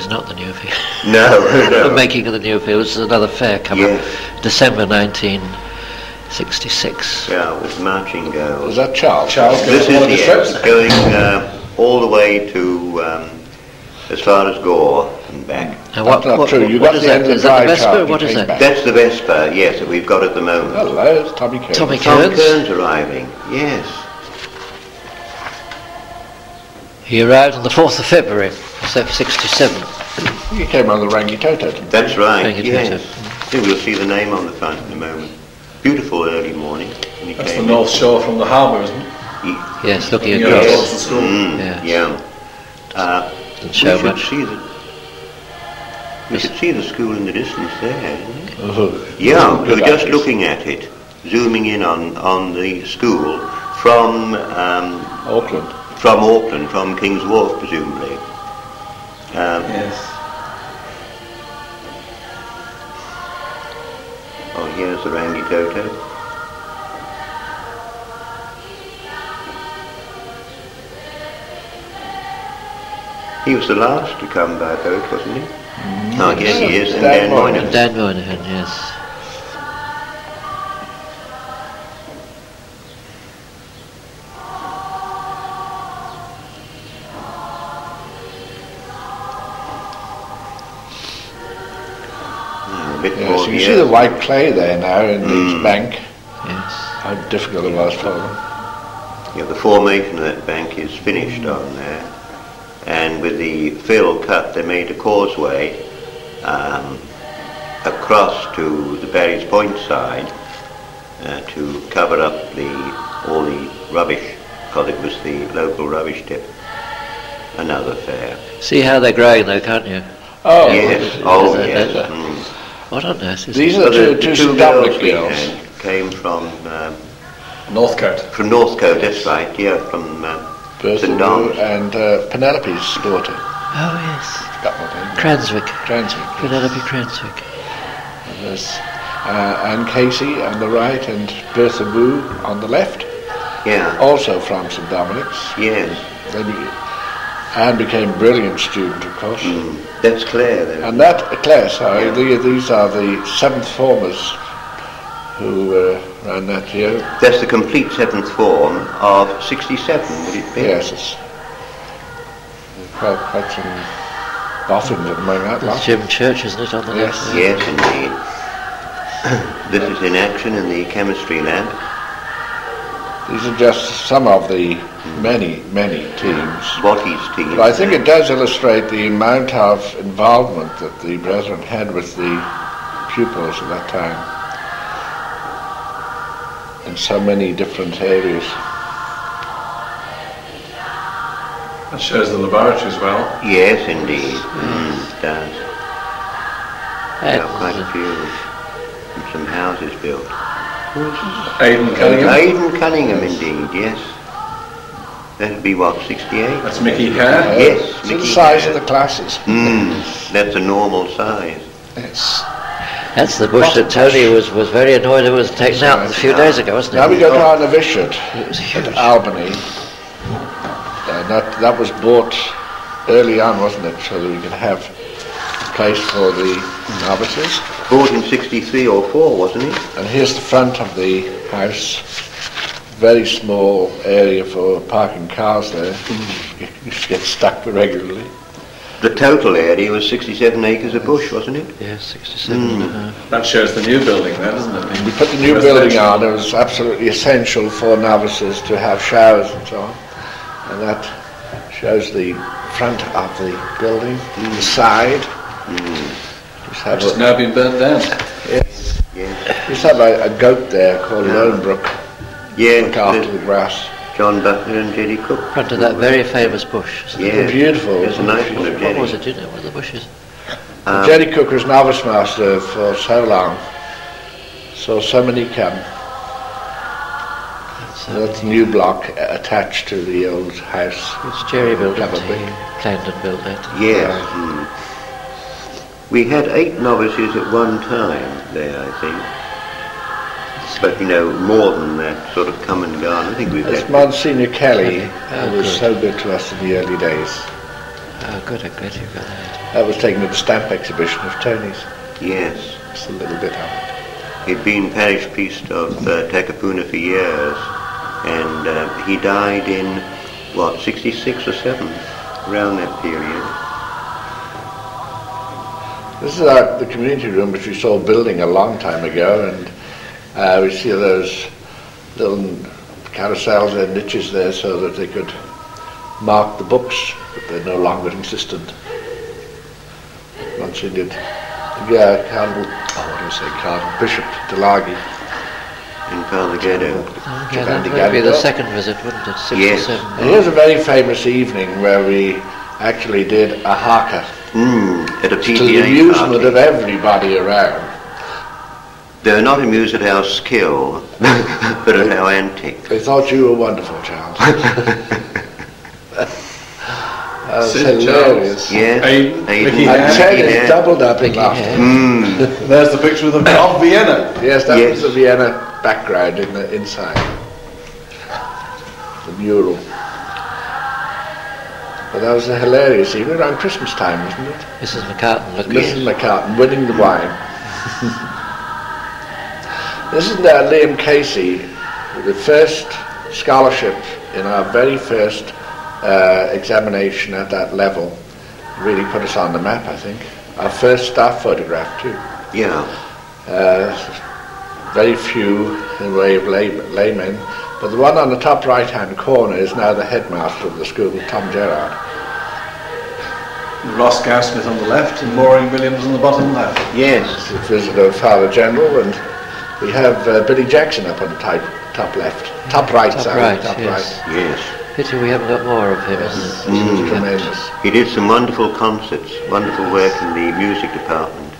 field. No, no. The making of the new field. This is another fair coming. Yes. December 1966. Yeah, with marching girls. Was that Charles? This is going all the way to as far as Gore and back. Now That's not true. You got is the that? end of the Is that the drive shaft Vesper? and What is came that? back. That's the Vesper, yes, that we've got at the moment. Hello, it's Tommy Kearns. Tommy Tom Kearns. Kearns arriving, yes. He arrived on the 4th of February, 67. He came on the Rangi Toto, didn't he? That's right, Thank you, yes. Yeah, we'll see the name on the front in a moment. Beautiful early morning. When he That's came the North Shore from the harbour, isn't it? Yes, looking Yeah, across. towards the school. Yes. Yeah. Didn't show we much. should see the school in the distance there, didn't we? Oh, Yeah, we good were just eyes. looking at it, zooming in on the school from Auckland. Auckland, from King's Wharf, presumably. Yes. Oh, here's the Rangi Toto. He was the last to come by boat, wasn't he? Oh, I guess he is, and Dan Dan Moynihan. Moynihan. Dan Moynihan, yes. A bit Yes, more you can here. see the white clay there now in the bank. Yes. How difficult it was for them. Yeah, the formation of that bank is finished on there, and with the fill cut they made a causeway across to the Barry's Point side to cover up all the rubbish, because it was the local rubbish tip. Another fair. See how they're growing though, can't you? Oh, Yes, oh that- yes. that- Mm. What on earth is These this? are Well, the two St. Dominic we girls. had came from Northcote. that's right, yeah, from Bertha St. Dom's. and Penelope's daughter. Oh yes. Got my name. Cranswick. Cranswick. Penelope Cranswick. And there's Anne Casey on the right and Bertha Wu on the left. Yeah. also from St Dominic's. Yes. Anne became a brilliant student, of course. That's Claire, though. And that, Claire, sorry, these are the 7th formers who ran that year. That's the complete 7th form of 67, would it be? Yes, it's quite some boffins among that lot. That's Jim Church, isn't it, on the Yes. left? Yes, indeed. This is in action in the chemistry lab. These are just some of the many, many teams. Watty's team. But I think it does illustrate the amount of involvement that the brethren had with the pupils at that time in so many different areas. That shows the laboratory as well. Yes, indeed. It does. And Quite a few. And some houses built. Aidan Cunningham. Aidan Cunningham, indeed, yes. That'd be what, 68? That's Mickey Hare. Yes, It's the Mickey size Hare. of the classes. That's a normal size. Yes. that's the bush that Tony was very annoyed it was taken out a few days ago, wasn't it? Now we go to our novitiate It was huge. at Albany. That was bought early on, wasn't it, so that we could have a place for the novices. Bought in 63 or 4, wasn't it? And here's the front of the house. Very small area for parking cars there. You used to get stuck regularly. The total area was 67 acres of bush, wasn't it? Yeah, 67 and a half. That shows the new building there, doesn't it? We put the new building on. It was absolutely essential for novices to have showers and so on. And that shows the front of the building, the side. Just have Which has now been burnt down. Yes. Just have a goat there called Lonebrook. Yes, Look after the grass. John Butler and Jerry Cook. Front of that very famous bush. Yes. Beautiful. It's a nice one of What Jerry. was it, do you know, what are the bushes? Jerry Cook was novice master for so long. Saw so many come. That's the new block attached to the old house. It's Jerry built it, Probably. Clarendon built that. Yes. We had 8 novices at one time there, I think. But you know, more than that sort of come and gone. I think we've It's had... Monsignor Kelly, Oh, who was good. so good to us in the early days. Oh, good, I'm glad you got that. That was taken at the stamp exhibition of Tony's. Yes. Just a little bit of it. He'd been parish priest of Takapuna for years. And he died in, what, 66 or 7? Around that period. This is the community room which we saw building a long time ago, and we see those little carousels and niches there so that they could mark the books, but they're no longer existent. Once he did, Bishop Delagi. In Father Ghetto. Yeah, that would be the second visit, wouldn't it? 67. Yes. And here's a very famous evening where we actually did a haka, At a to the PTA amusement party. of everybody around. They were not amused at our skill, but at our antics. They thought you were wonderful, Charles. That was Sid hilarious. Yes. Aidan, Mickey Aidan, Hare. And Ted Mickey is Hare. doubled up in Mickey laughter. Hare. There's the picture of Vienna. Yes, that Yes. was the Vienna background in the inside. The mural. But that was a hilarious evening around Christmas time, wasn't it? Mrs. McCartan looked Mrs. McCartan winning the wine. This is Liam Casey, the first scholarship in our very first examination at that level. Really put us on the map, I think. Our first staff photograph too. Yeah. Very few in the way of laymen, but the one on the top right-hand corner is now the headmaster of the school, Tom Gerrard. Ross Garsmith on the left and Maureen Williams on the bottom left. Yes. The visitor of Father General, and we have Billy Jackson up on the top left, top right, Top sorry, right, top yes. right. Yes. Pity we haven't got more of him. Yes, isn't it? he was tremendous. He did some wonderful concerts, wonderful work in the music department.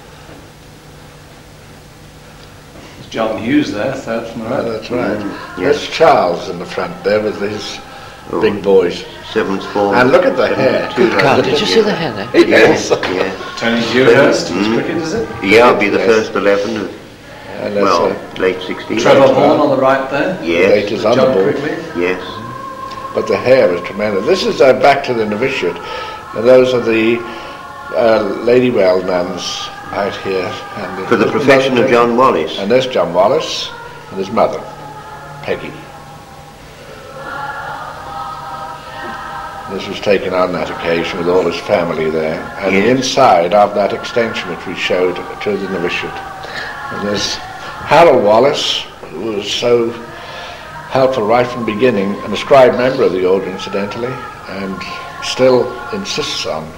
There's John Hughes there, third from the right. That's right. Yes. There's Charles in the front there with his Oh. big boys. 7th form. And look at the hair. Two Carl, brothers did you see the together. hair there? Yes. Yeah. Tony Dewhurst, who's cricket, is it? Yeah, I'll be the first 11 of And that's late 60s. Trevor Horn on the right there. Yes. latest on the John board. Quigley. Yes. But the hair is tremendous. This is back to the novitiate. And those are the Ladywell nuns out here. And For the profession of John Wallace. And there's John Wallace and his mother, Peggy. This was taken on that occasion with all his family there. And the inside of that extension which we showed to the novitiate. And there's Harold Wallace, who was so helpful right from the beginning, and a scribe member of the order incidentally, and still insists on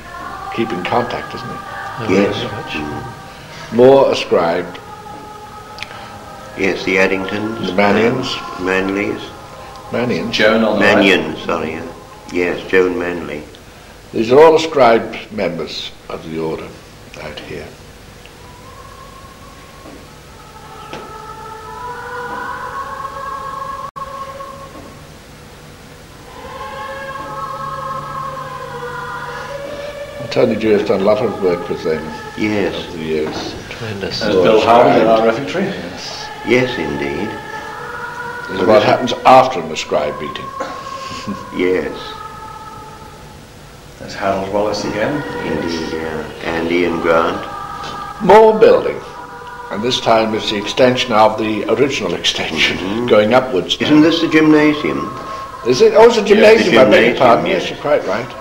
keeping contact, isn't he? Yes. More a scribe. Yes, the Addingtons. The Manions. Manleys. Manions. Joan on the right. Manion, sorry. Yes, Joan Manley. These are all ascribed members of the order out here. Tony Dew has done a lot of work with them Yes. over the years. Tremendous. There's Bill Howard in our refectory. Yes, indeed. This is what happens after an ascribe meeting. Yes. There's Harold Wallace again. Indeed, yeah. And Ian Grant. More building. And this time it's the extension of the original extension, going upwards. now. Isn't this the gymnasium? Is it? Oh, it's a gymnasium, I beg your gymnasium, pardon. yes. Yes, you're quite right.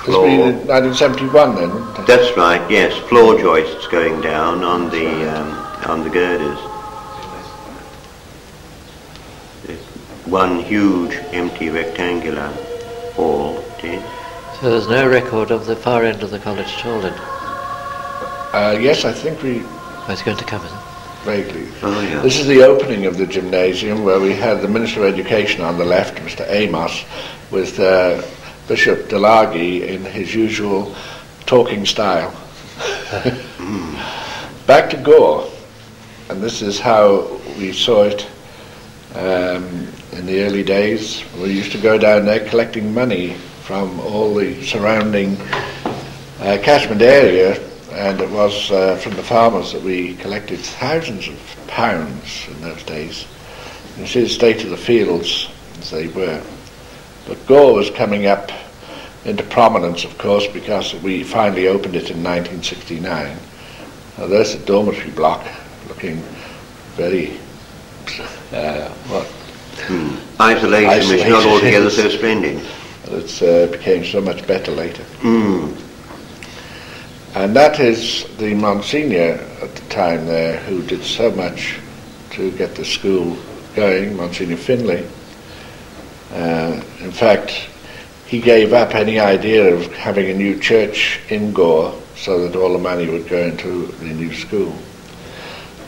This Floor. been in 1971 then, wouldn't it? That's right. Yes, floor joists going down on the girders. One huge empty rectangular hall. Yes. So there's no record of the far end of the college at all then? Yes, I think we Oh, it's going to come, is it? vaguely. Oh yeah. This is the opening of the gymnasium where we had the Minister of Education on the left, Mr. Amos, with Bishop Delagi in his usual talking style. Back to Gore, and this is how we saw it in the early days. We used to go down there collecting money from all the surrounding catchment area, and it was from the farmers that we collected thousands of pounds in those days. You see the state of the fields as they were. But Gore was coming up into prominence, of course, because we finally opened it in 1969. Now there's the dormitory block, looking very, Isolation is not altogether so splendid. It became so much better later. And that is the Monsignor at the time there who did so much to get the school going, Monsignor Finlay. In fact, he gave up any idea of having a new church in Gore so that all the money would go into the new school.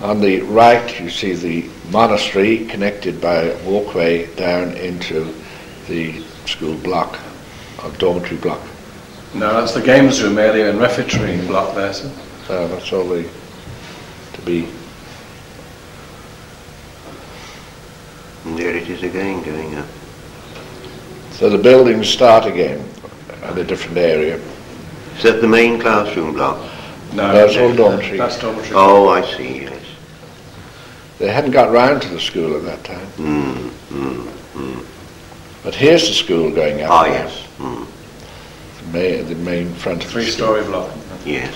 On the right you see the monastery connected by a walkway down into the school block, or dormitory block. No, that's the games room area and refectory block there, sir. That's all to be. And there it is again going up. So the buildings start again at a different area. Is that the main classroom block? No, That's all dormitory. That's dormitory. Oh, I see, yes. They hadn't got round to the school at that time. But here's the school going up. Ah, now. yes. The main front of the school. Three-storey block. Yes.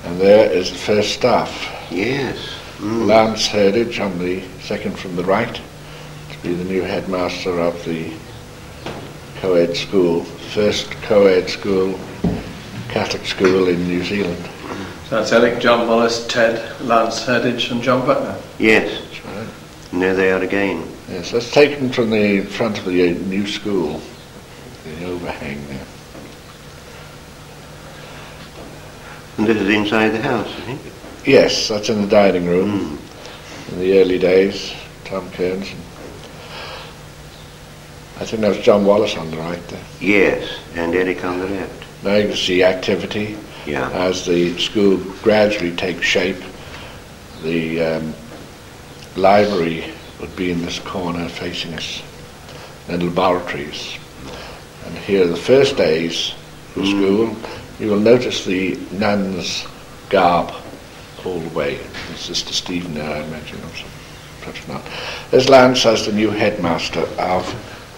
And there is the first staff. Yes. Lance Herdage on the second from the right, to be the new headmaster of the co-ed school, first co-ed school, Catholic school in New Zealand. So that's Eric, John Wallace, Ted, Lance Herdage and John Butler. Yes. That's right. And there they are again. Yes, that's taken from the front of the new school, the overhang there. And this is inside the house, I think. Yes, that's in the dining room in the early days, Tom Kearns. I think that was John Wallace on the right there. Yes, and Eric on the left. Now you can see activity Yeah. as the school gradually takes shape. The library would be in this corner facing us, and laboratories. And And here are the first days of school. You will notice the nuns' garb all the way. And Sister Stephen there, I imagine, or perhaps not. There's Lance as the new headmaster of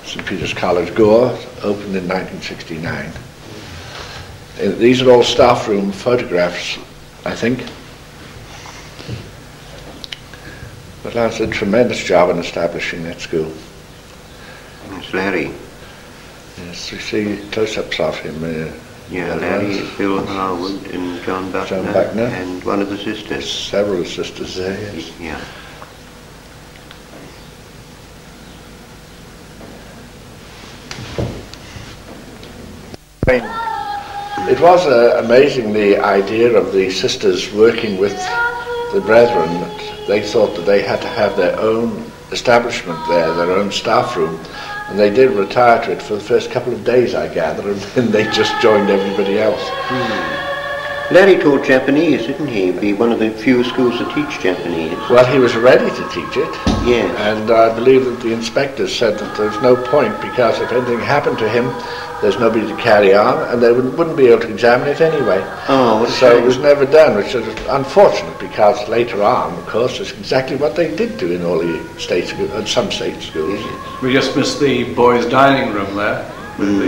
St. Peter's College, Gore, opened in 1969. These are all staff room photographs, I think. But Lance did a tremendous job in establishing that school. It's Larry. Yes, we see close-ups of him. Yeah, Larry, Bill Harwood and John Buckner, and one of the sisters. Several sisters there, yes. Yeah. It was amazing, the idea of the sisters working with the brethren. They thought that they had to have their own establishment there, their own staff room, and they did retire to it for the first couple of days, I gather, and then they just joined everybody else. Larry taught Japanese, didn't he? Be one of the few schools to teach Japanese. Well, he was ready to teach it. Yes. And I believe that the inspectors said that there's no point, because if anything happened to him, there's nobody to carry on, and they wouldn't be able to examine it anyway. Oh, what a So shame. it was never done, which is unfortunate, because later on, of course, it's exactly what they did do in all the state schools, and some state schools. We just missed the boys' dining room there, with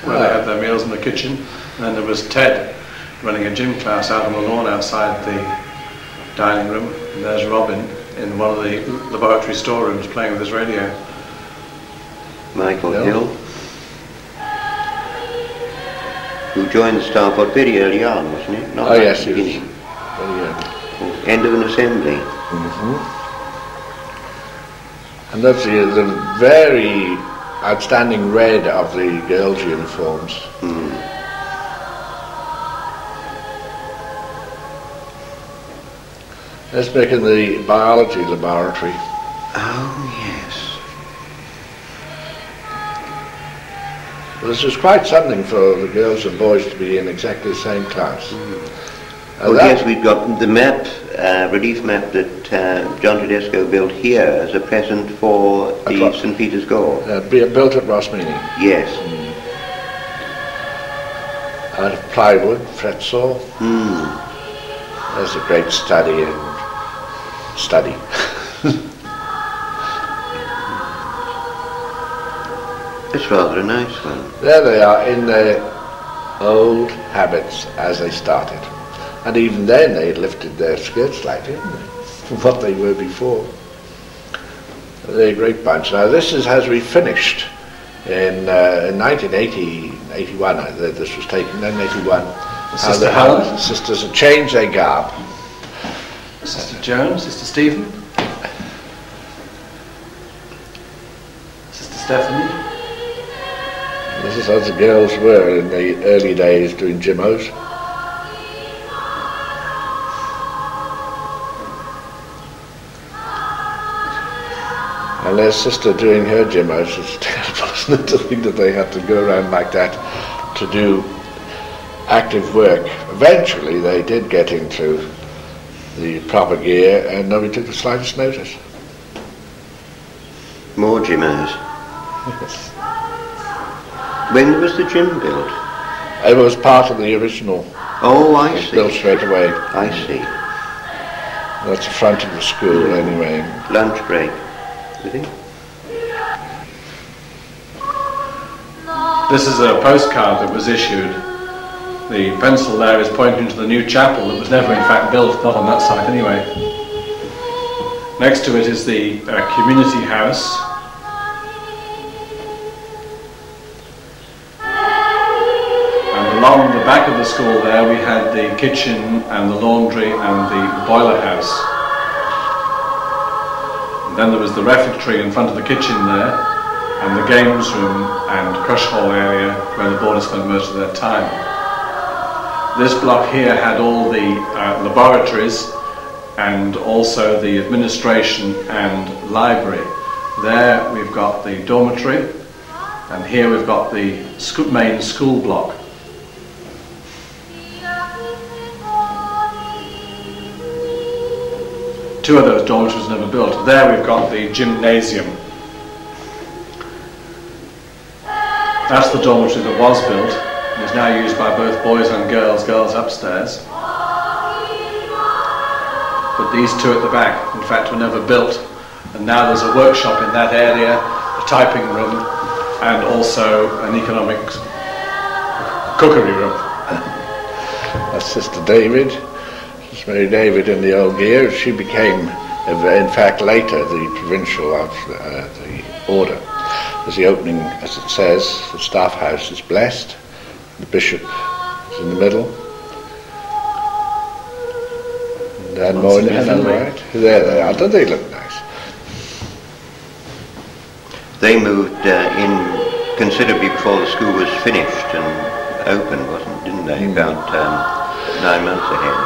where they had their meals in the kitchen. And then there was Ted running a gym class out on the lawn outside the dining room. And there's Robin in one of the laboratory storerooms playing with his radio. Michael Hill, who joined the Starport very early on, wasn't it? Not Oh at yes, the he was beginning. very young. End of an assembly. And that's the very outstanding red of the girls' uniforms. Let's make in the biology laboratory. Oh, yes. Well, this is quite something for the girls and boys to be in exactly the same class. Oh, yes, we've got the map, relief map that John Tedesco built here as a present for the St. Peter's Gore. Built at Rosmini. Yes. Out of plywood, fret saw. There's a great study. It's rather a nice one. There they are in their old habits as they started. And even then they had lifted their skirts slightly, didn't they, from what they were before. They're a great bunch. Now this is as we finished in 1980, 81, this was taken, then 81. Sister how the Helen? sisters had changed their garb. Sister Joan, Sister Stephen, Sister Stephanie. This is as the girls were in the early days doing gymos. And their sister doing her gymos. It's terrible, isn't it, to think that they had to go around like that to do active work. Eventually they did get into the proper gear and nobody took the slightest notice. More gymmers. When was the gym built? It was part of the original. Oh, I It was built see. straight away. I see. That's the front of the school anyway. Lunch break, you think? This is a postcard that was issued. The pencil there is pointing to the new chapel that was never in fact built, not on that site anyway. Next to it is the community house. And along the back of the school there we had the kitchen and the laundry and the boiler house. And then there was the refectory in front of the kitchen there, and the games room and crush hall area where the boarders spent most of their time. This block here had all the laboratories and also the administration and library. There we've got the dormitory, and here we've got the main school block. Two of those dormitories never built. There we've got the gymnasium. That's the dormitory that was built and is now used by both boys and girls upstairs. But these two at the back, in fact, were never built, and now there's a workshop in that area, a typing room, and also an economics cookery room. That's Sister David, Sister Mary David in the old years. She became, in fact, later the provincial of the order. There's the opening, as it says, the staff house is blessed, the bishop is in the middle. And more in the right. There they are. Don't they look nice? They moved in considerably before the school was finished and open, didn't they? About 9 months ahead.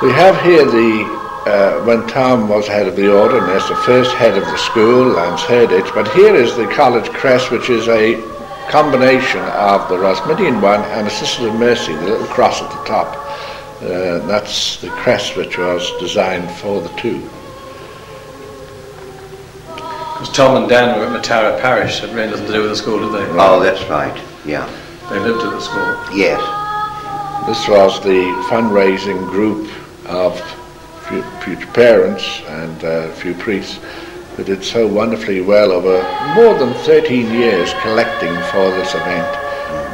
We have here when Tom was head of the order, and there's the first head of the school, Lance Herditch, but here is the college crest, which is a combination of the Rosminian one and the Sisters of Mercy, the little cross at the top. That's the crest which was designed for the two. Because Tom and Dan were at Matara Parish, it really doesn't do with the school, did they? Oh, that's right, yeah. They lived at the school. Yes. This was the fundraising group of future parents and a few priests who did so wonderfully well over more than 13 years collecting for this event,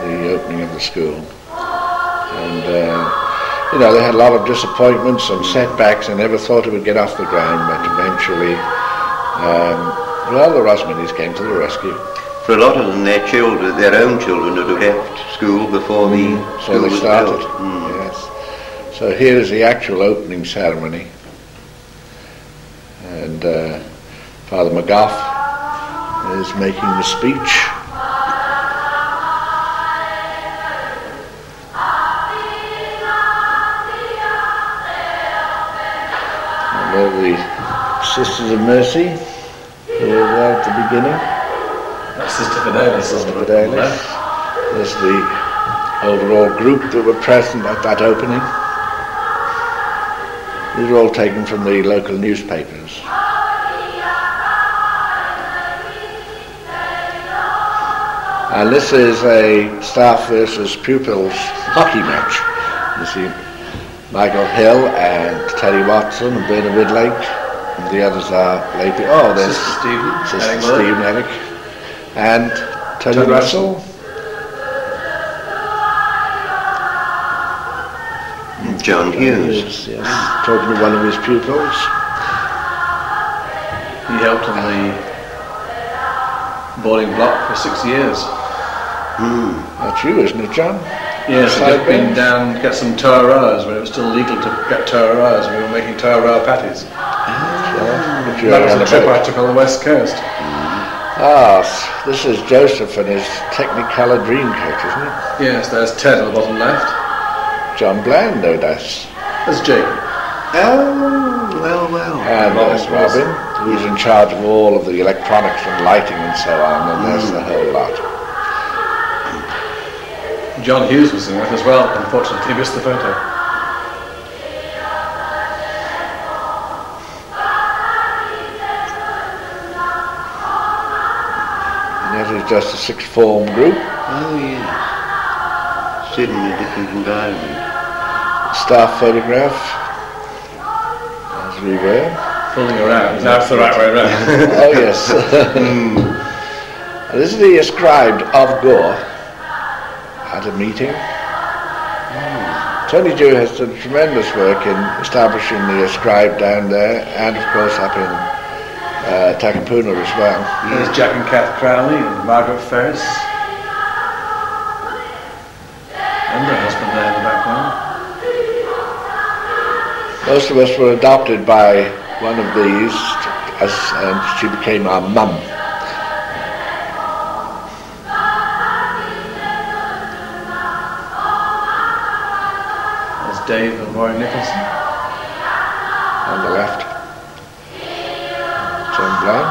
the opening of the school. And they had a lot of disappointments and setbacks and never thought it would get off the ground, but eventually, the Rosminis came to the rescue. For a lot of them, their own children had left school before the school was started. built. Yes. So here is the actual opening ceremony. And Father McGough is making the speech. The Sisters of Mercy, here at the beginning. That's Sister Fidelis. Sister Fidelis. There's the overall group that were present at that opening. These are all taken from the local newspapers. And this is a staff versus pupils hockey match. You see Michael Hill and Terry Watson and Bernard Woodlake, and the others are lately. Oh, there's Sister Stephen, Eric, and Tony Russell. John Hughes. Yes, talking to one of his pupils. He helped on the boarding block for 6 years. That's you, isn't it, John? Yes, I've just been down to get some toureurs when it was still legal to get toureurs. We were making toureur patties. That was a trip I took on the west coast. This is Joseph and his Technicolor Dreamcoat, isn't it? Yes, there's Ted on the bottom left. John Bland, no doubt. There's Jacob. Oh, well. And there's Robin, who's in charge of all of the electronics and lighting and so on, and there's the whole lot. John Hughes was in it as well, unfortunately missed the photo. And that is just a sixth form group. Oh, yeah. Sitting in a different environment. Staff photograph, as we were. Fooling around, now it's the right way around. Oh, yes. This is the ascribed of Gore at a meeting. Tony Dew has done tremendous work in establishing the ascribe down there, and of course up in Takapuna as well. There's Jack and Kath Crowley and Margaret Ferris. And her husband there in the background. Most of us were adopted by one of these, and she became our mum. Dave and Roy Nicholson. On the left. John Bland.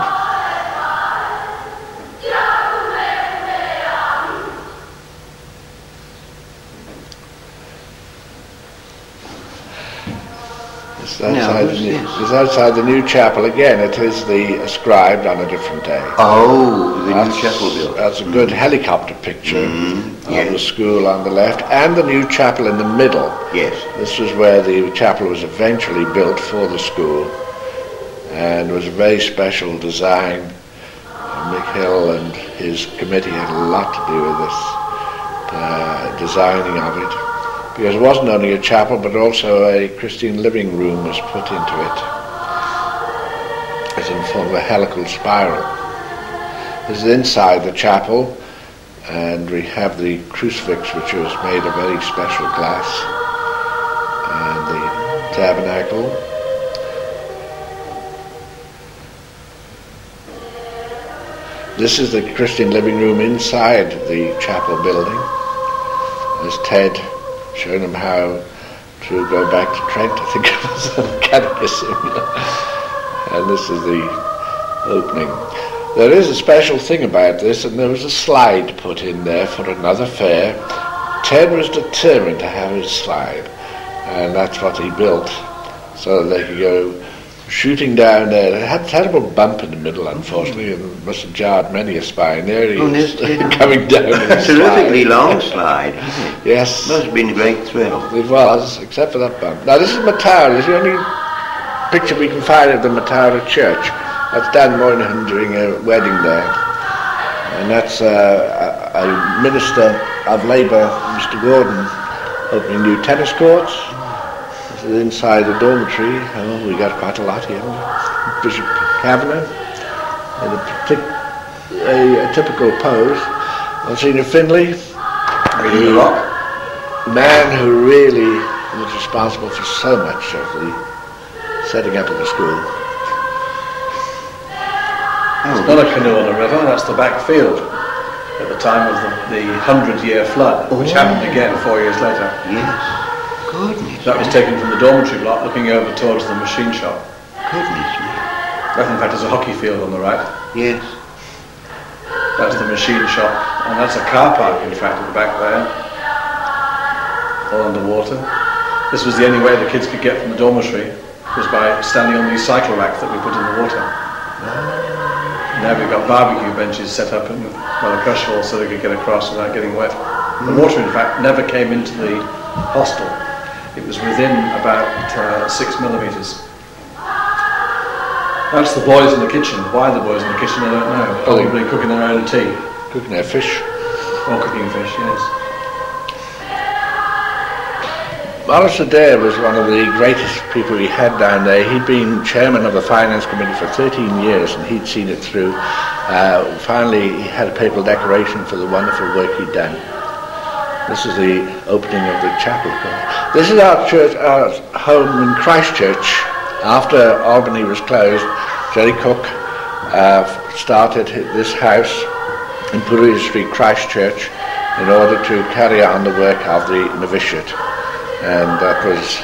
This is It's outside the new chapel. Again, it is the ascribed on a different day. Oh, the new chapel built. That's a good helicopter picture of the school on the left and the new chapel in the middle. Yes. This was where the chapel was eventually built for the school, and it was a very special design. Mick Hill and his committee had a lot to do with this designing of it. Because it wasn't only a chapel, but also a Christian living room was put into it, as in form of a helical spiral. This is inside the chapel, and we have the crucifix, which was made of very special glass, and the tabernacle. This is the Christian living room inside the chapel building. There's Ted showing them how to go back to Trent, I think it was, on catechism. And this is the opening. There is a special thing about this, and there was a slide put in there for another fair. Ted was determined to have his slide, and that's what he built, so that they could go shooting down there. It had a terrible bump in the middle, unfortunately, and must have jarred many a spine. There he is, coming down in the terrifically long slide, isn't it? Yes. Must have been a great thrill. It was, except for that bump. Now this is Matara. It's the only picture we can find of the Matara church. That's Dan Moynihan doing a wedding there. And that's a Minister of Labour, Mr. Gordon, opening new tennis courts. This is inside the dormitory. Oh, we got quite a lot here. Bishop Kavanagh in a typical pose. Monsignor Finlay, Reading the rock. Man who really was responsible for so much of the setting up of the school. It's not a canoe on a river, that's the back field at the time of the 100-year flood, which happened again 4 years later. Yes. Goodness. That was taken from the dormitory block looking over towards the machine shop. Goodness me. That in fact is a hockey field on the right. Yes. That's the machine shop, and that's a car park in fact at the back there, all underwater. This was the only way the kids could get from the dormitory, was by standing on these cycle racks that we put in the water. Now we've got barbecue benches set up by the crush hall so they could get across without getting wet. The water in fact never came into the hostel. It was within about 6 millimetres. That's the boys in the kitchen. Why the boys in the kitchen, I don't know. Probably cooking their own tea. Cooking their fish. Or cooking fish, yes. Maurice Adair was one of the greatest people we had down there. He'd been chairman of the finance committee for 13 years, and he'd seen it through. Finally, he had a papal decoration for the wonderful work he'd done. This is the opening of the chapel. This is our church, our home in Christchurch. After Albany was closed, Jerry Cook started this house in Purruya Street, Christchurch, in order to carry on the work of the novitiate. And that was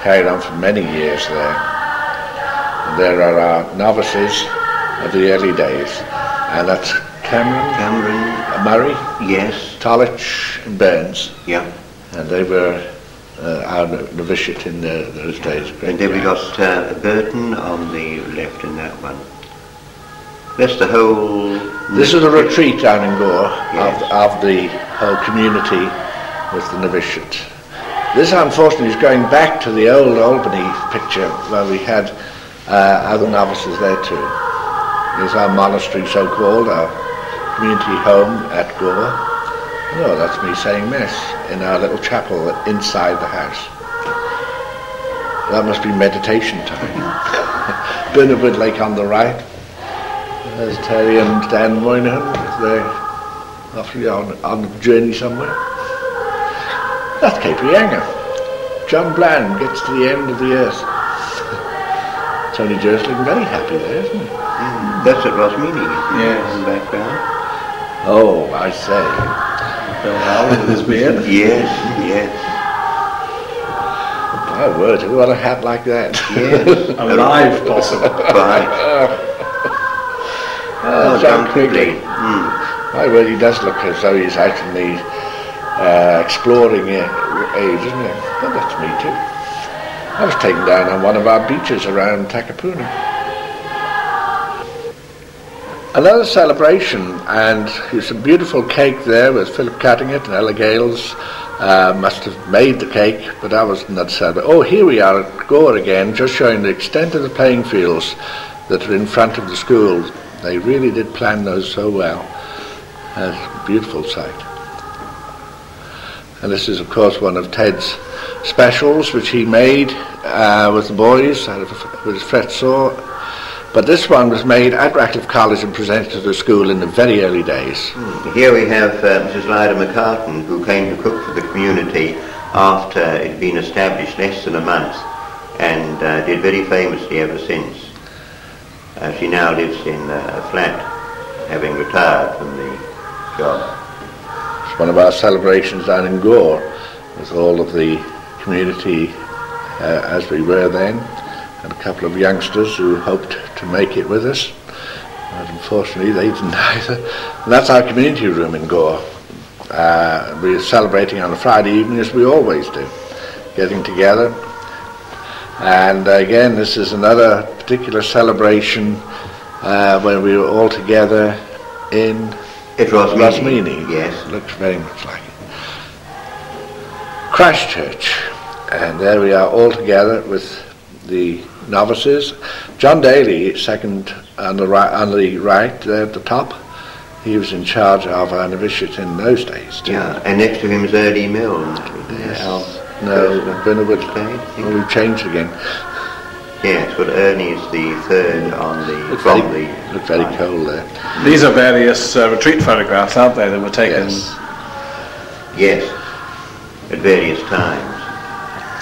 carried on for many years there. And there are our novices of the early days. And that's Cameron, Murray, yes, Tolich and Burns. Yeah. And they were our novitiate in those days. And then we got Burton on the left in that one. That's the whole... This is a retreat down in Gore, yes, of the whole community with the novitiate. This unfortunately is going back to the old Albany picture where we had other novices there too. There's our monastery so-called, our community home at Gore. Oh, that's me saying Mass in our little chapel inside the house. That must be meditation time. Burnwood Lake on the right. There's Terry and Dan Moynihan. They're obviously on a journey somewhere. That's Cape Reinga. John Bland gets to the end of the earth. Tony Jer's looking very happy there, isn't he? That's at Rosmini, yes, in the background. Oh, I say. Bill Howell with his beard. Yes, yes. My word, who want a hat like that? Yes. Alive, possible. Right. John Quigley. My word, he does look as though he's out in the exploring age, isn't he? Oh, that's me too. I was taken down on one of our beaches around Takapuna. Another celebration, and it's a beautiful cake there with Philip cutting it, and Ella Gales must have made the cake, but I was not celebrating. Oh, here we are at Gore again, just showing the extent of the playing fields that are in front of the school. They really did plan those so well. It's a beautiful sight. And this is, of course, one of Ted's specials, which he made with the boys with his fret saw. But this one was made at Ratcliffe College and presented to the school in the very early days. Here we have Mrs. Lyda McCartan, who came to cook for the community after it had been established less than a month, and did very famously ever since. She now lives in a flat, having retired from the job. It's one of our celebrations down in Gore, with all of the community as we were then, and a couple of youngsters who hoped to make it with us, but unfortunately they didn't either. And that's our community room in Gore. We're celebrating on a Friday evening, as we always do, getting together. And again, this is another particular celebration where we were all together in Rosmini. Yes. It looks very much like it. Christchurch. And there we are all together with the novices. John Daly, second on the right there at the top. He was in charge of our novitiate in those days too. Yeah, and next to him is Early Milne. Yes. No, Benwood. Oh, we've changed again. Yes, but Ernie is the third on the... Looked very cold there. These are various retreat photographs, aren't they, that were taken? Yes, at various times.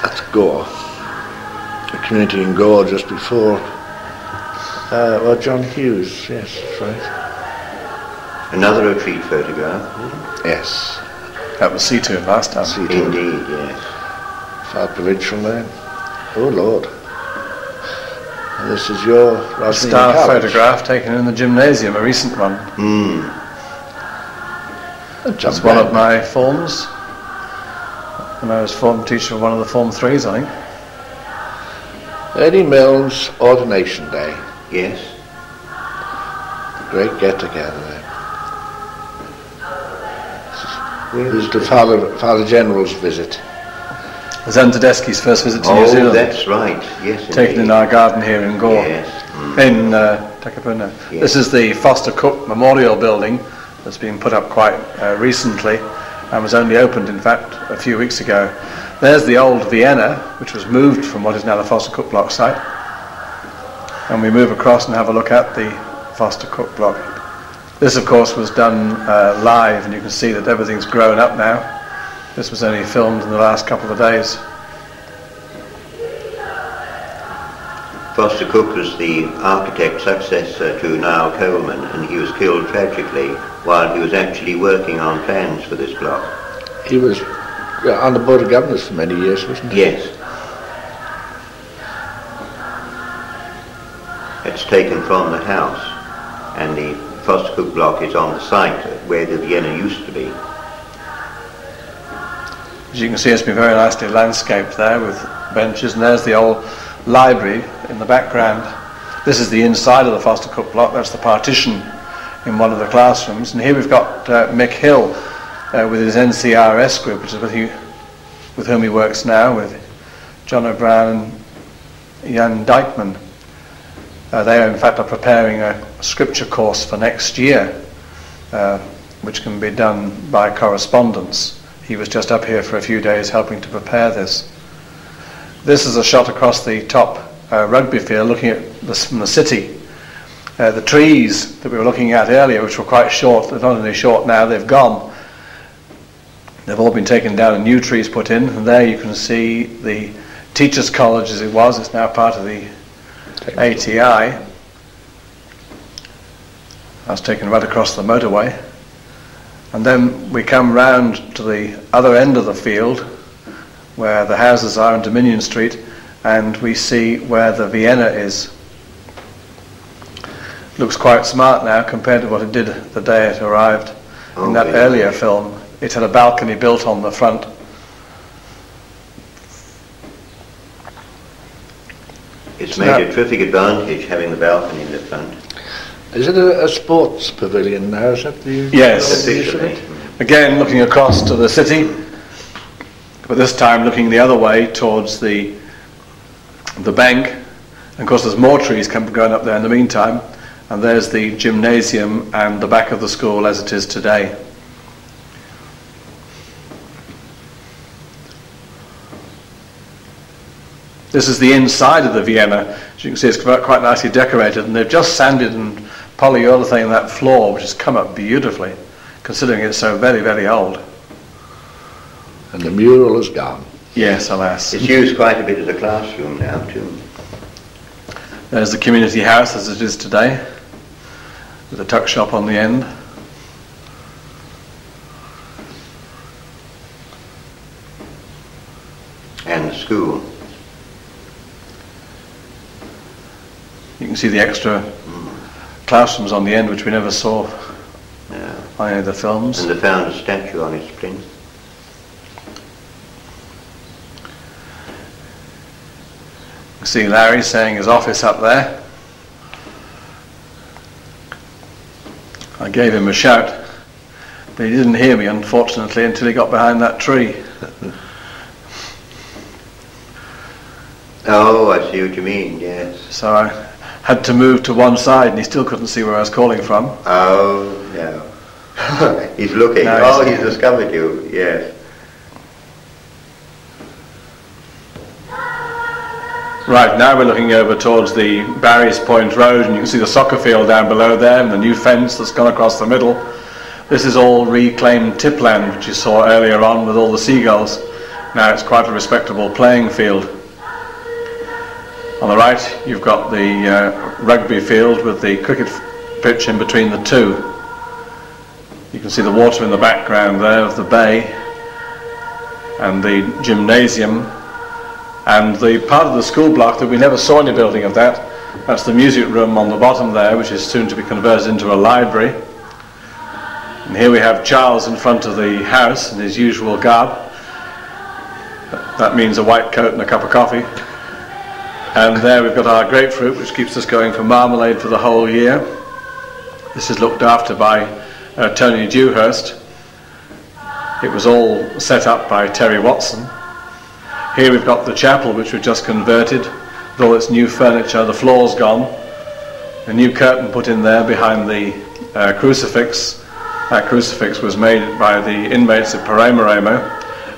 That's Gore. The community in Gore just before... John Hughes, yes, that's right. Another retreat photograph. Yes. That was C2 last time. C2. Indeed, yes. Far provincial there. Oh, Lord. And this is your Rosmini Star College photograph taken in the gymnasium, a recent one. That's one of my forms. When I was form teacher of one of the Form 3s, I think. Eddie Milne's ordination day. Yes. Great get-together there. This is the Father General's visit. Zen Tedeschi's first visit to New Oh, Zealand. that's right. Yes, Taken indeed. in our garden here in Gore. Yes. In Takapuna. Yes. This is the Foster Cook Memorial Building that's been put up quite recently and was only opened, in fact, a few weeks ago. There's the old Vienna, which was moved from what is now the Foster Cook Block site. And we move across and have a look at the Foster Cook Block. This, of course, was done live, and you can see that everything's grown up now. This was only filmed in the last couple of days. Foster Cook was the architect successor to Niall Coleman, and he was killed tragically while he was actually working on plans for this block. He was on the Board of Governors for many years, wasn't he? Yes. It's taken from the house, and the Foster Cook block is on the site where the Vienna used to be. As you can see, it's been very nicely landscaped there with benches, and there's the old library in the background. This is the inside of the Foster Cook block. That's the partition in one of the classrooms. And here we've got Mick Hill with his NCRS group, which is with whom he works now, with John O'Brien and Jan Dijkman. They, in fact, are preparing a scripture course for next year, which can be done by correspondence. He was just up here for a few days helping to prepare this. This is a shot across the top rugby field, looking at this from the city. The trees that we were looking at earlier, which were quite short, they're not only short now, they've gone. They've all been taken down and new trees put in. And there you can see the Teachers' College as it was. It's now part of the ATI. That's taken right across the motorway. And then we come round to the other end of the field where the houses are on Dominion Street, and we see where the Vienna is. Looks quite smart now compared to what it did the day it arrived. In that earlier film, it had a balcony built on the front. It's made a terrific advantage having the balcony in the front. Is it a sports pavilion now? Is that the Yes. use of it? Again, looking across to the city, but this time looking the other way towards the bank. And of course there's more trees going up there in the meantime, and there's the gymnasium and the back of the school as it is today. This is the inside of the Vienna. As you can see, it's quite nicely decorated, and they've just sanded and polyurethane that floor, which has come up beautifully, considering it's so very, very old. And the mural is gone. Yes, alas. It's used quite a bit as a classroom now too. There's the community house as it is today, with a tuck shop on the end. And the school. You can see the extra classrooms on the end, which we never saw on any of the films. And they found a statue on its plinth. You can see Larry saying his office up there. I gave him a shout, but he didn't hear me, unfortunately, until he got behind that tree. Oh, I see what you mean, yes. So I had to move to one side, and he still couldn't see where I was calling from. Oh, no. He's looking. No, he's discovered you, yes. Right, now we're looking over towards the Barry's Point Road, and you can see the soccer field down below there and the new fence that's gone across the middle. This is all reclaimed tipland, which you saw earlier on with all the seagulls. Now it's quite a respectable playing field. On the right you've got the rugby field with the cricket pitch in between the two. You can see the water in the background there of the bay, and the gymnasium, and the part of the school block that we never saw any building of that. That's the music room on the bottom there, which is soon to be converted into a library. And here we have Charles in front of the house in his usual garb. That means a white coat and a cup of coffee. And there we've got our grapefruit, which keeps us going for marmalade for the whole year. This is looked after by Tony Dewhurst. It was all set up by Terry Watson. Here we've got the chapel, which we've just converted with all its new furniture. The floor's gone. A new curtain put in there behind the crucifix. That crucifix was made by the inmates of Paramoremo,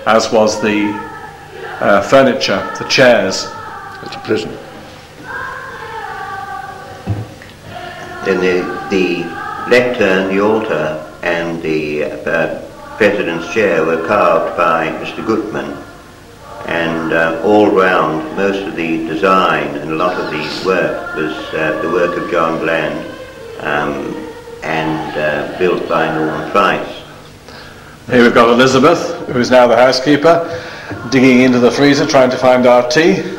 as was the furniture, the chairs. It's a prison. Then the lectern, the altar, and the president's chair were carved by Mr. Gutman, and all round most of the design and a lot of the work was the work of John Bland, and built by Norman Price. Here we've got Elizabeth, who is now the housekeeper, digging into the freezer trying to find our tea.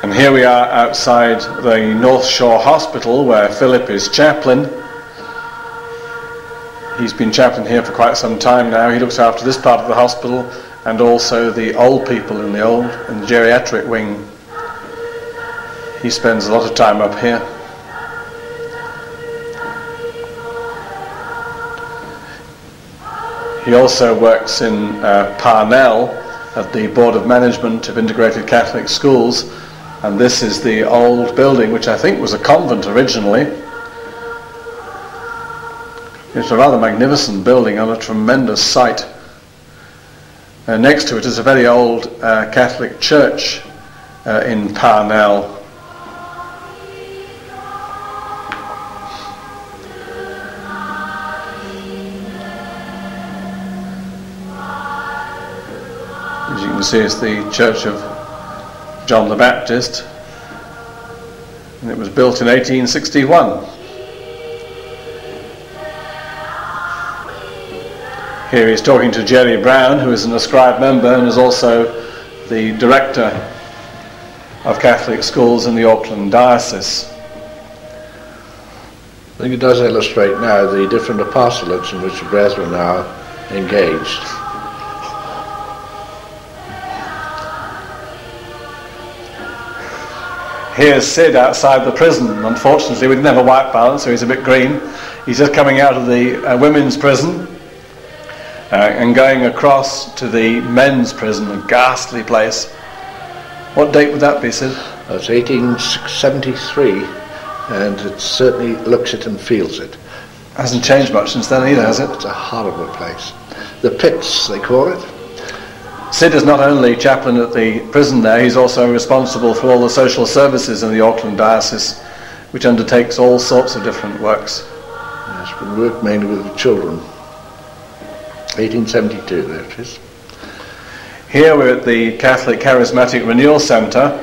And here we are outside the North Shore Hospital, where Philip is chaplain. He's been chaplain here for quite some time now. He looks after this part of the hospital and also the old people in the geriatric wing. He spends a lot of time up here. He also works in Parnell at the Board of Management of Integrated Catholic Schools, and this is the old building, which I think was a convent originally. It's a rather magnificent building on a tremendous site. Next to it is a very old Catholic church in Parnell. As you can see, it's the Church of John the Baptist, and it was built in 1861. Here he's talking to Jerry Brown, who is an ascribed member and is also the director of Catholic schools in the Auckland Diocese. I think it does illustrate now the different apostolates in which the brethren are engaged. Here's Sid outside the prison. Unfortunately, we didn't have a white balance, so he's a bit green. He's just coming out of the women's prison and going across to the men's prison, a ghastly place. What date would that be, Sid? It's 1873, and it certainly looks it and feels it. Hasn't changed much since then either, has it? It's a horrible place. The pits, they call it. Sid is not only chaplain at the prison there, he's also responsible for all the social services in the Auckland Diocese, which undertakes all sorts of different works. It's been worked mainly with children. 1872, there it is. Here we're at the Catholic Charismatic Renewal Centre,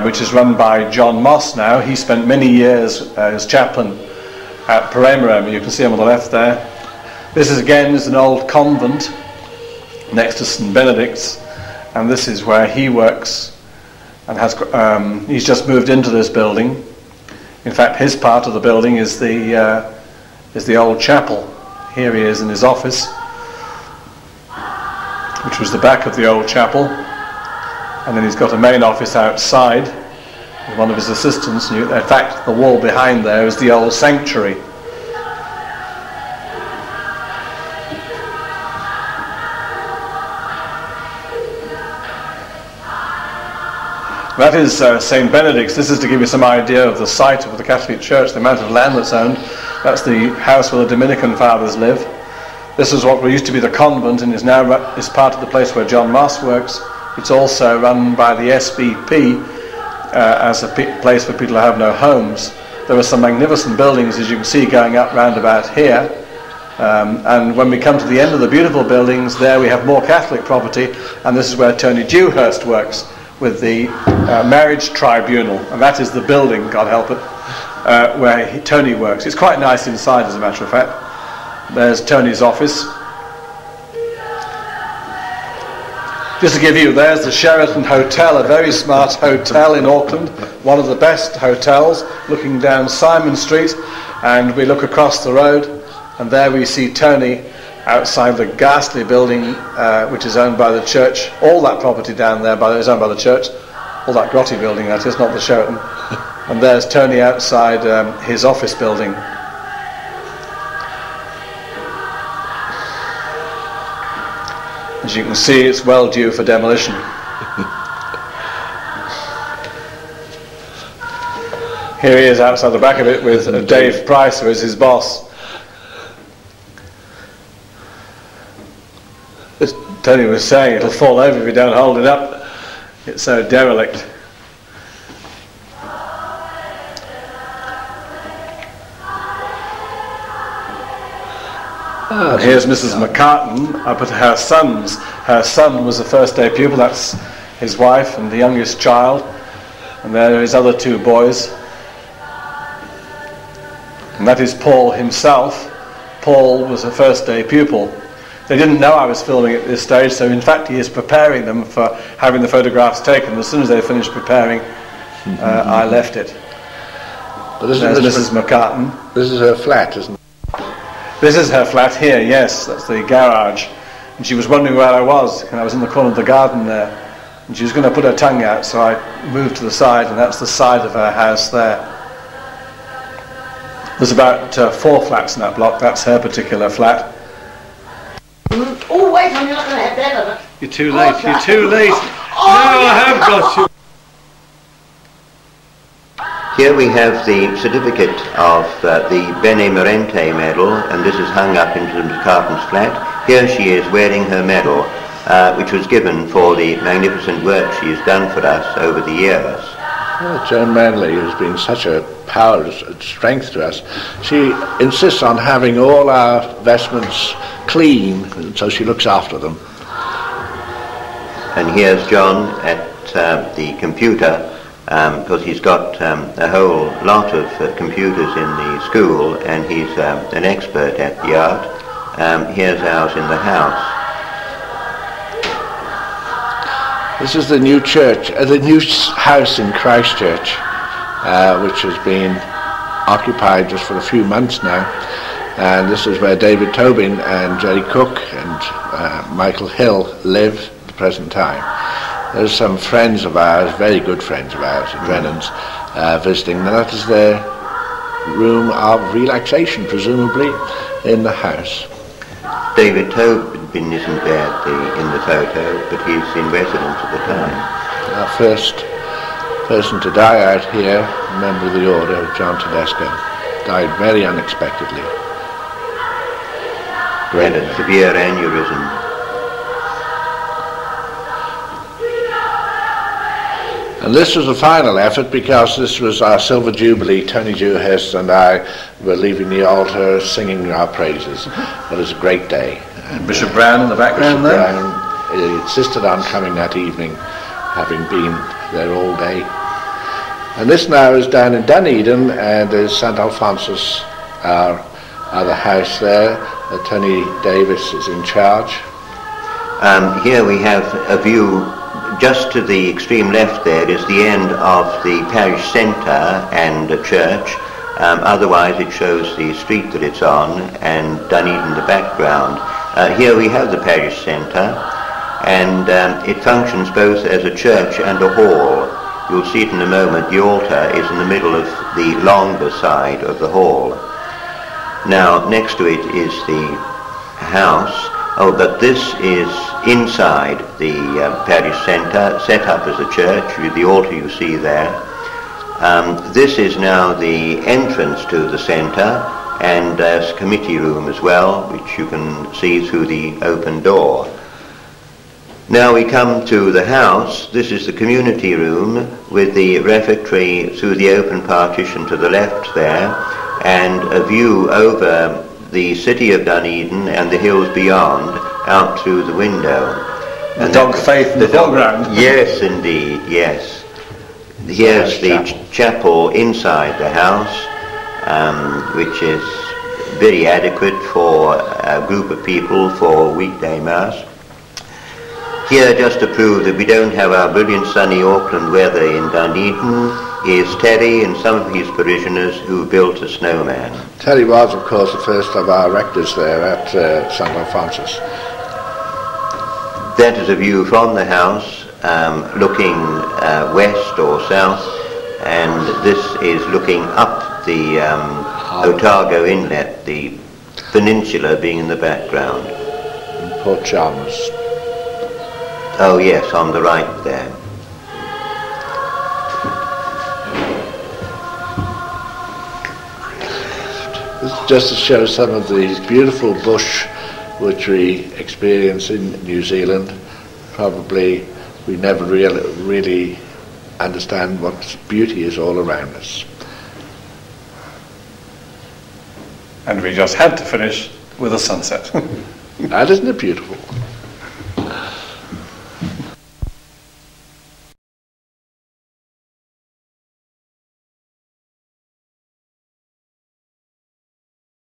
which is run by John Moss now. He spent many years as chaplain at Paramarama. You can see him on the left there. This is again is an old convent next to St Benedict's, and this is where he works, and has he's just moved into this building. In fact, his part of the building is the old chapel. Here he is in his office, which was the back of the old chapel, and then he's got a main office outside with one of his assistants. In fact, the wall behind there is the old sanctuary. That is St Benedict's. This is to give you some idea of the site of the Catholic Church, the amount of land that's owned. That's the house where the Dominican fathers live. This is what used to be the convent, and is now part of the place where John Moss works. It's also run by the SBP as a place for people who have no homes. There are some magnificent buildings, as you can see, going up round about here. And when we come to the end of the beautiful buildings, there we have more Catholic property, and this is where Tony Dewhurst works with the marriage tribunal, and that is the building, God help it, where Tony works. It's quite nice inside, as a matter of fact. There's Tony's office. Just to give you, there's the Sheraton Hotel, a very smart hotel in Auckland, one of the best hotels, looking down Simon Street, and we look across the road, and there we see Tony outside the ghastly building which is owned by the church. All that property down there is owned by the church. All that grotty building, that is, not the Sheraton. And there's Tony outside his office building. As you can see, it's well due for demolition. Here he is outside the back of it with Dave Price, who is his boss. As Tony was saying, it'll fall over if you don't hold it up. It's so derelict. Here's Mrs. McCartan up at her son's. Her son was a first day pupil. That's his wife and the youngest child. And there are his other two boys. And that is Paul himself. Paul was a first day pupil. They didn't know I was filming at this stage, so in fact he is preparing them for having the photographs taken. As soon as they finished preparing, I left it. But this There's is Mrs. McCartan. This is her flat, isn't it? This is her flat here, yes, that's the garage. And she was wondering where I was, and I was in the corner of the garden there. And she was going to put her tongue out, so I moved to the side, and that's the side of her house there. There's about 4 flats in that block. That's her particular flat. Oh, wait, you're not going to have that of it. You're too late, you're too late. No, I have got you. Here we have the certificate of the Bene Merente medal, and this is hung up into Ms. Carton's flat. Here she is wearing her medal, which was given for the magnificent work she has done for us over the years. Oh, Joan Manley has been such a power and strength to us. She insists on having all our vestments clean, and so she looks after them. And here's John at the computer, because he's got a whole lot of computers in the school, and he's an expert at the art. Here's ours in the house. This is the new church, the new house in Christchurch, which has been occupied just for a few months now. And this is where David Tobin and Jerry Cook and Michael Hill live at the present time. There's some friends of ours, very good friends of ours, at Brennan's, visiting. And that is their room of relaxation, presumably, in the house. David Tobin isn't there in the photo, but he's in residence at the time. Our first person to die out here, a member of the order, John Tedesco, died very unexpectedly. Had a severe aneurysm. And this was the final effort, because this was our Silver Jubilee. Tony Dewhurst and I were leaving the altar singing our praises. It was a great day. And Bishop Brown in the background Bishop there. Brown insisted on coming that evening, having been there all day. And this now is down in Dunedin, and is St. Alphonsus, our other house there. Tony Davis is in charge. Here we have a view. Just to the extreme left there is the end of the parish centre and a church. Otherwise it shows the street that it's on, and Dunedin in the background. Here we have the parish centre, and it functions both as a church and a hall. You'll see it in a moment. The altar is in the middle of the longer side of the hall. Now next to it is the house. Oh, but this is inside the parish centre, set up as a church, with the altar you see there. This is now the entrance to the centre, and there's a committee room as well, which you can see through the open door. Now we come to the house. This is the community room, with the refectory through the open partition to the left there, and a view over the city of Dunedin and the hills beyond, out through the window. And dog faith in the foreground. Yes, indeed, yes. Here's the chapel inside the house, which is very adequate for a group of people for weekday mass. Here, just to prove that we don't have our brilliant sunny Auckland weather in Dunedin, is Terry and some of his parishioners who built a snowman. Terry was, of course, the first of our rectors there at St. Alphonsus. That is a view from the house, looking west or south, and this is looking up the Otago Inlet, the peninsula being in the background. And Port Chalmers. Oh yes, on the right there. This is just to show some of the beautiful bush which we experience in New Zealand. Probably we never really understand what beauty is all around us. And we just had to finish with a sunset. And isn't it beautiful?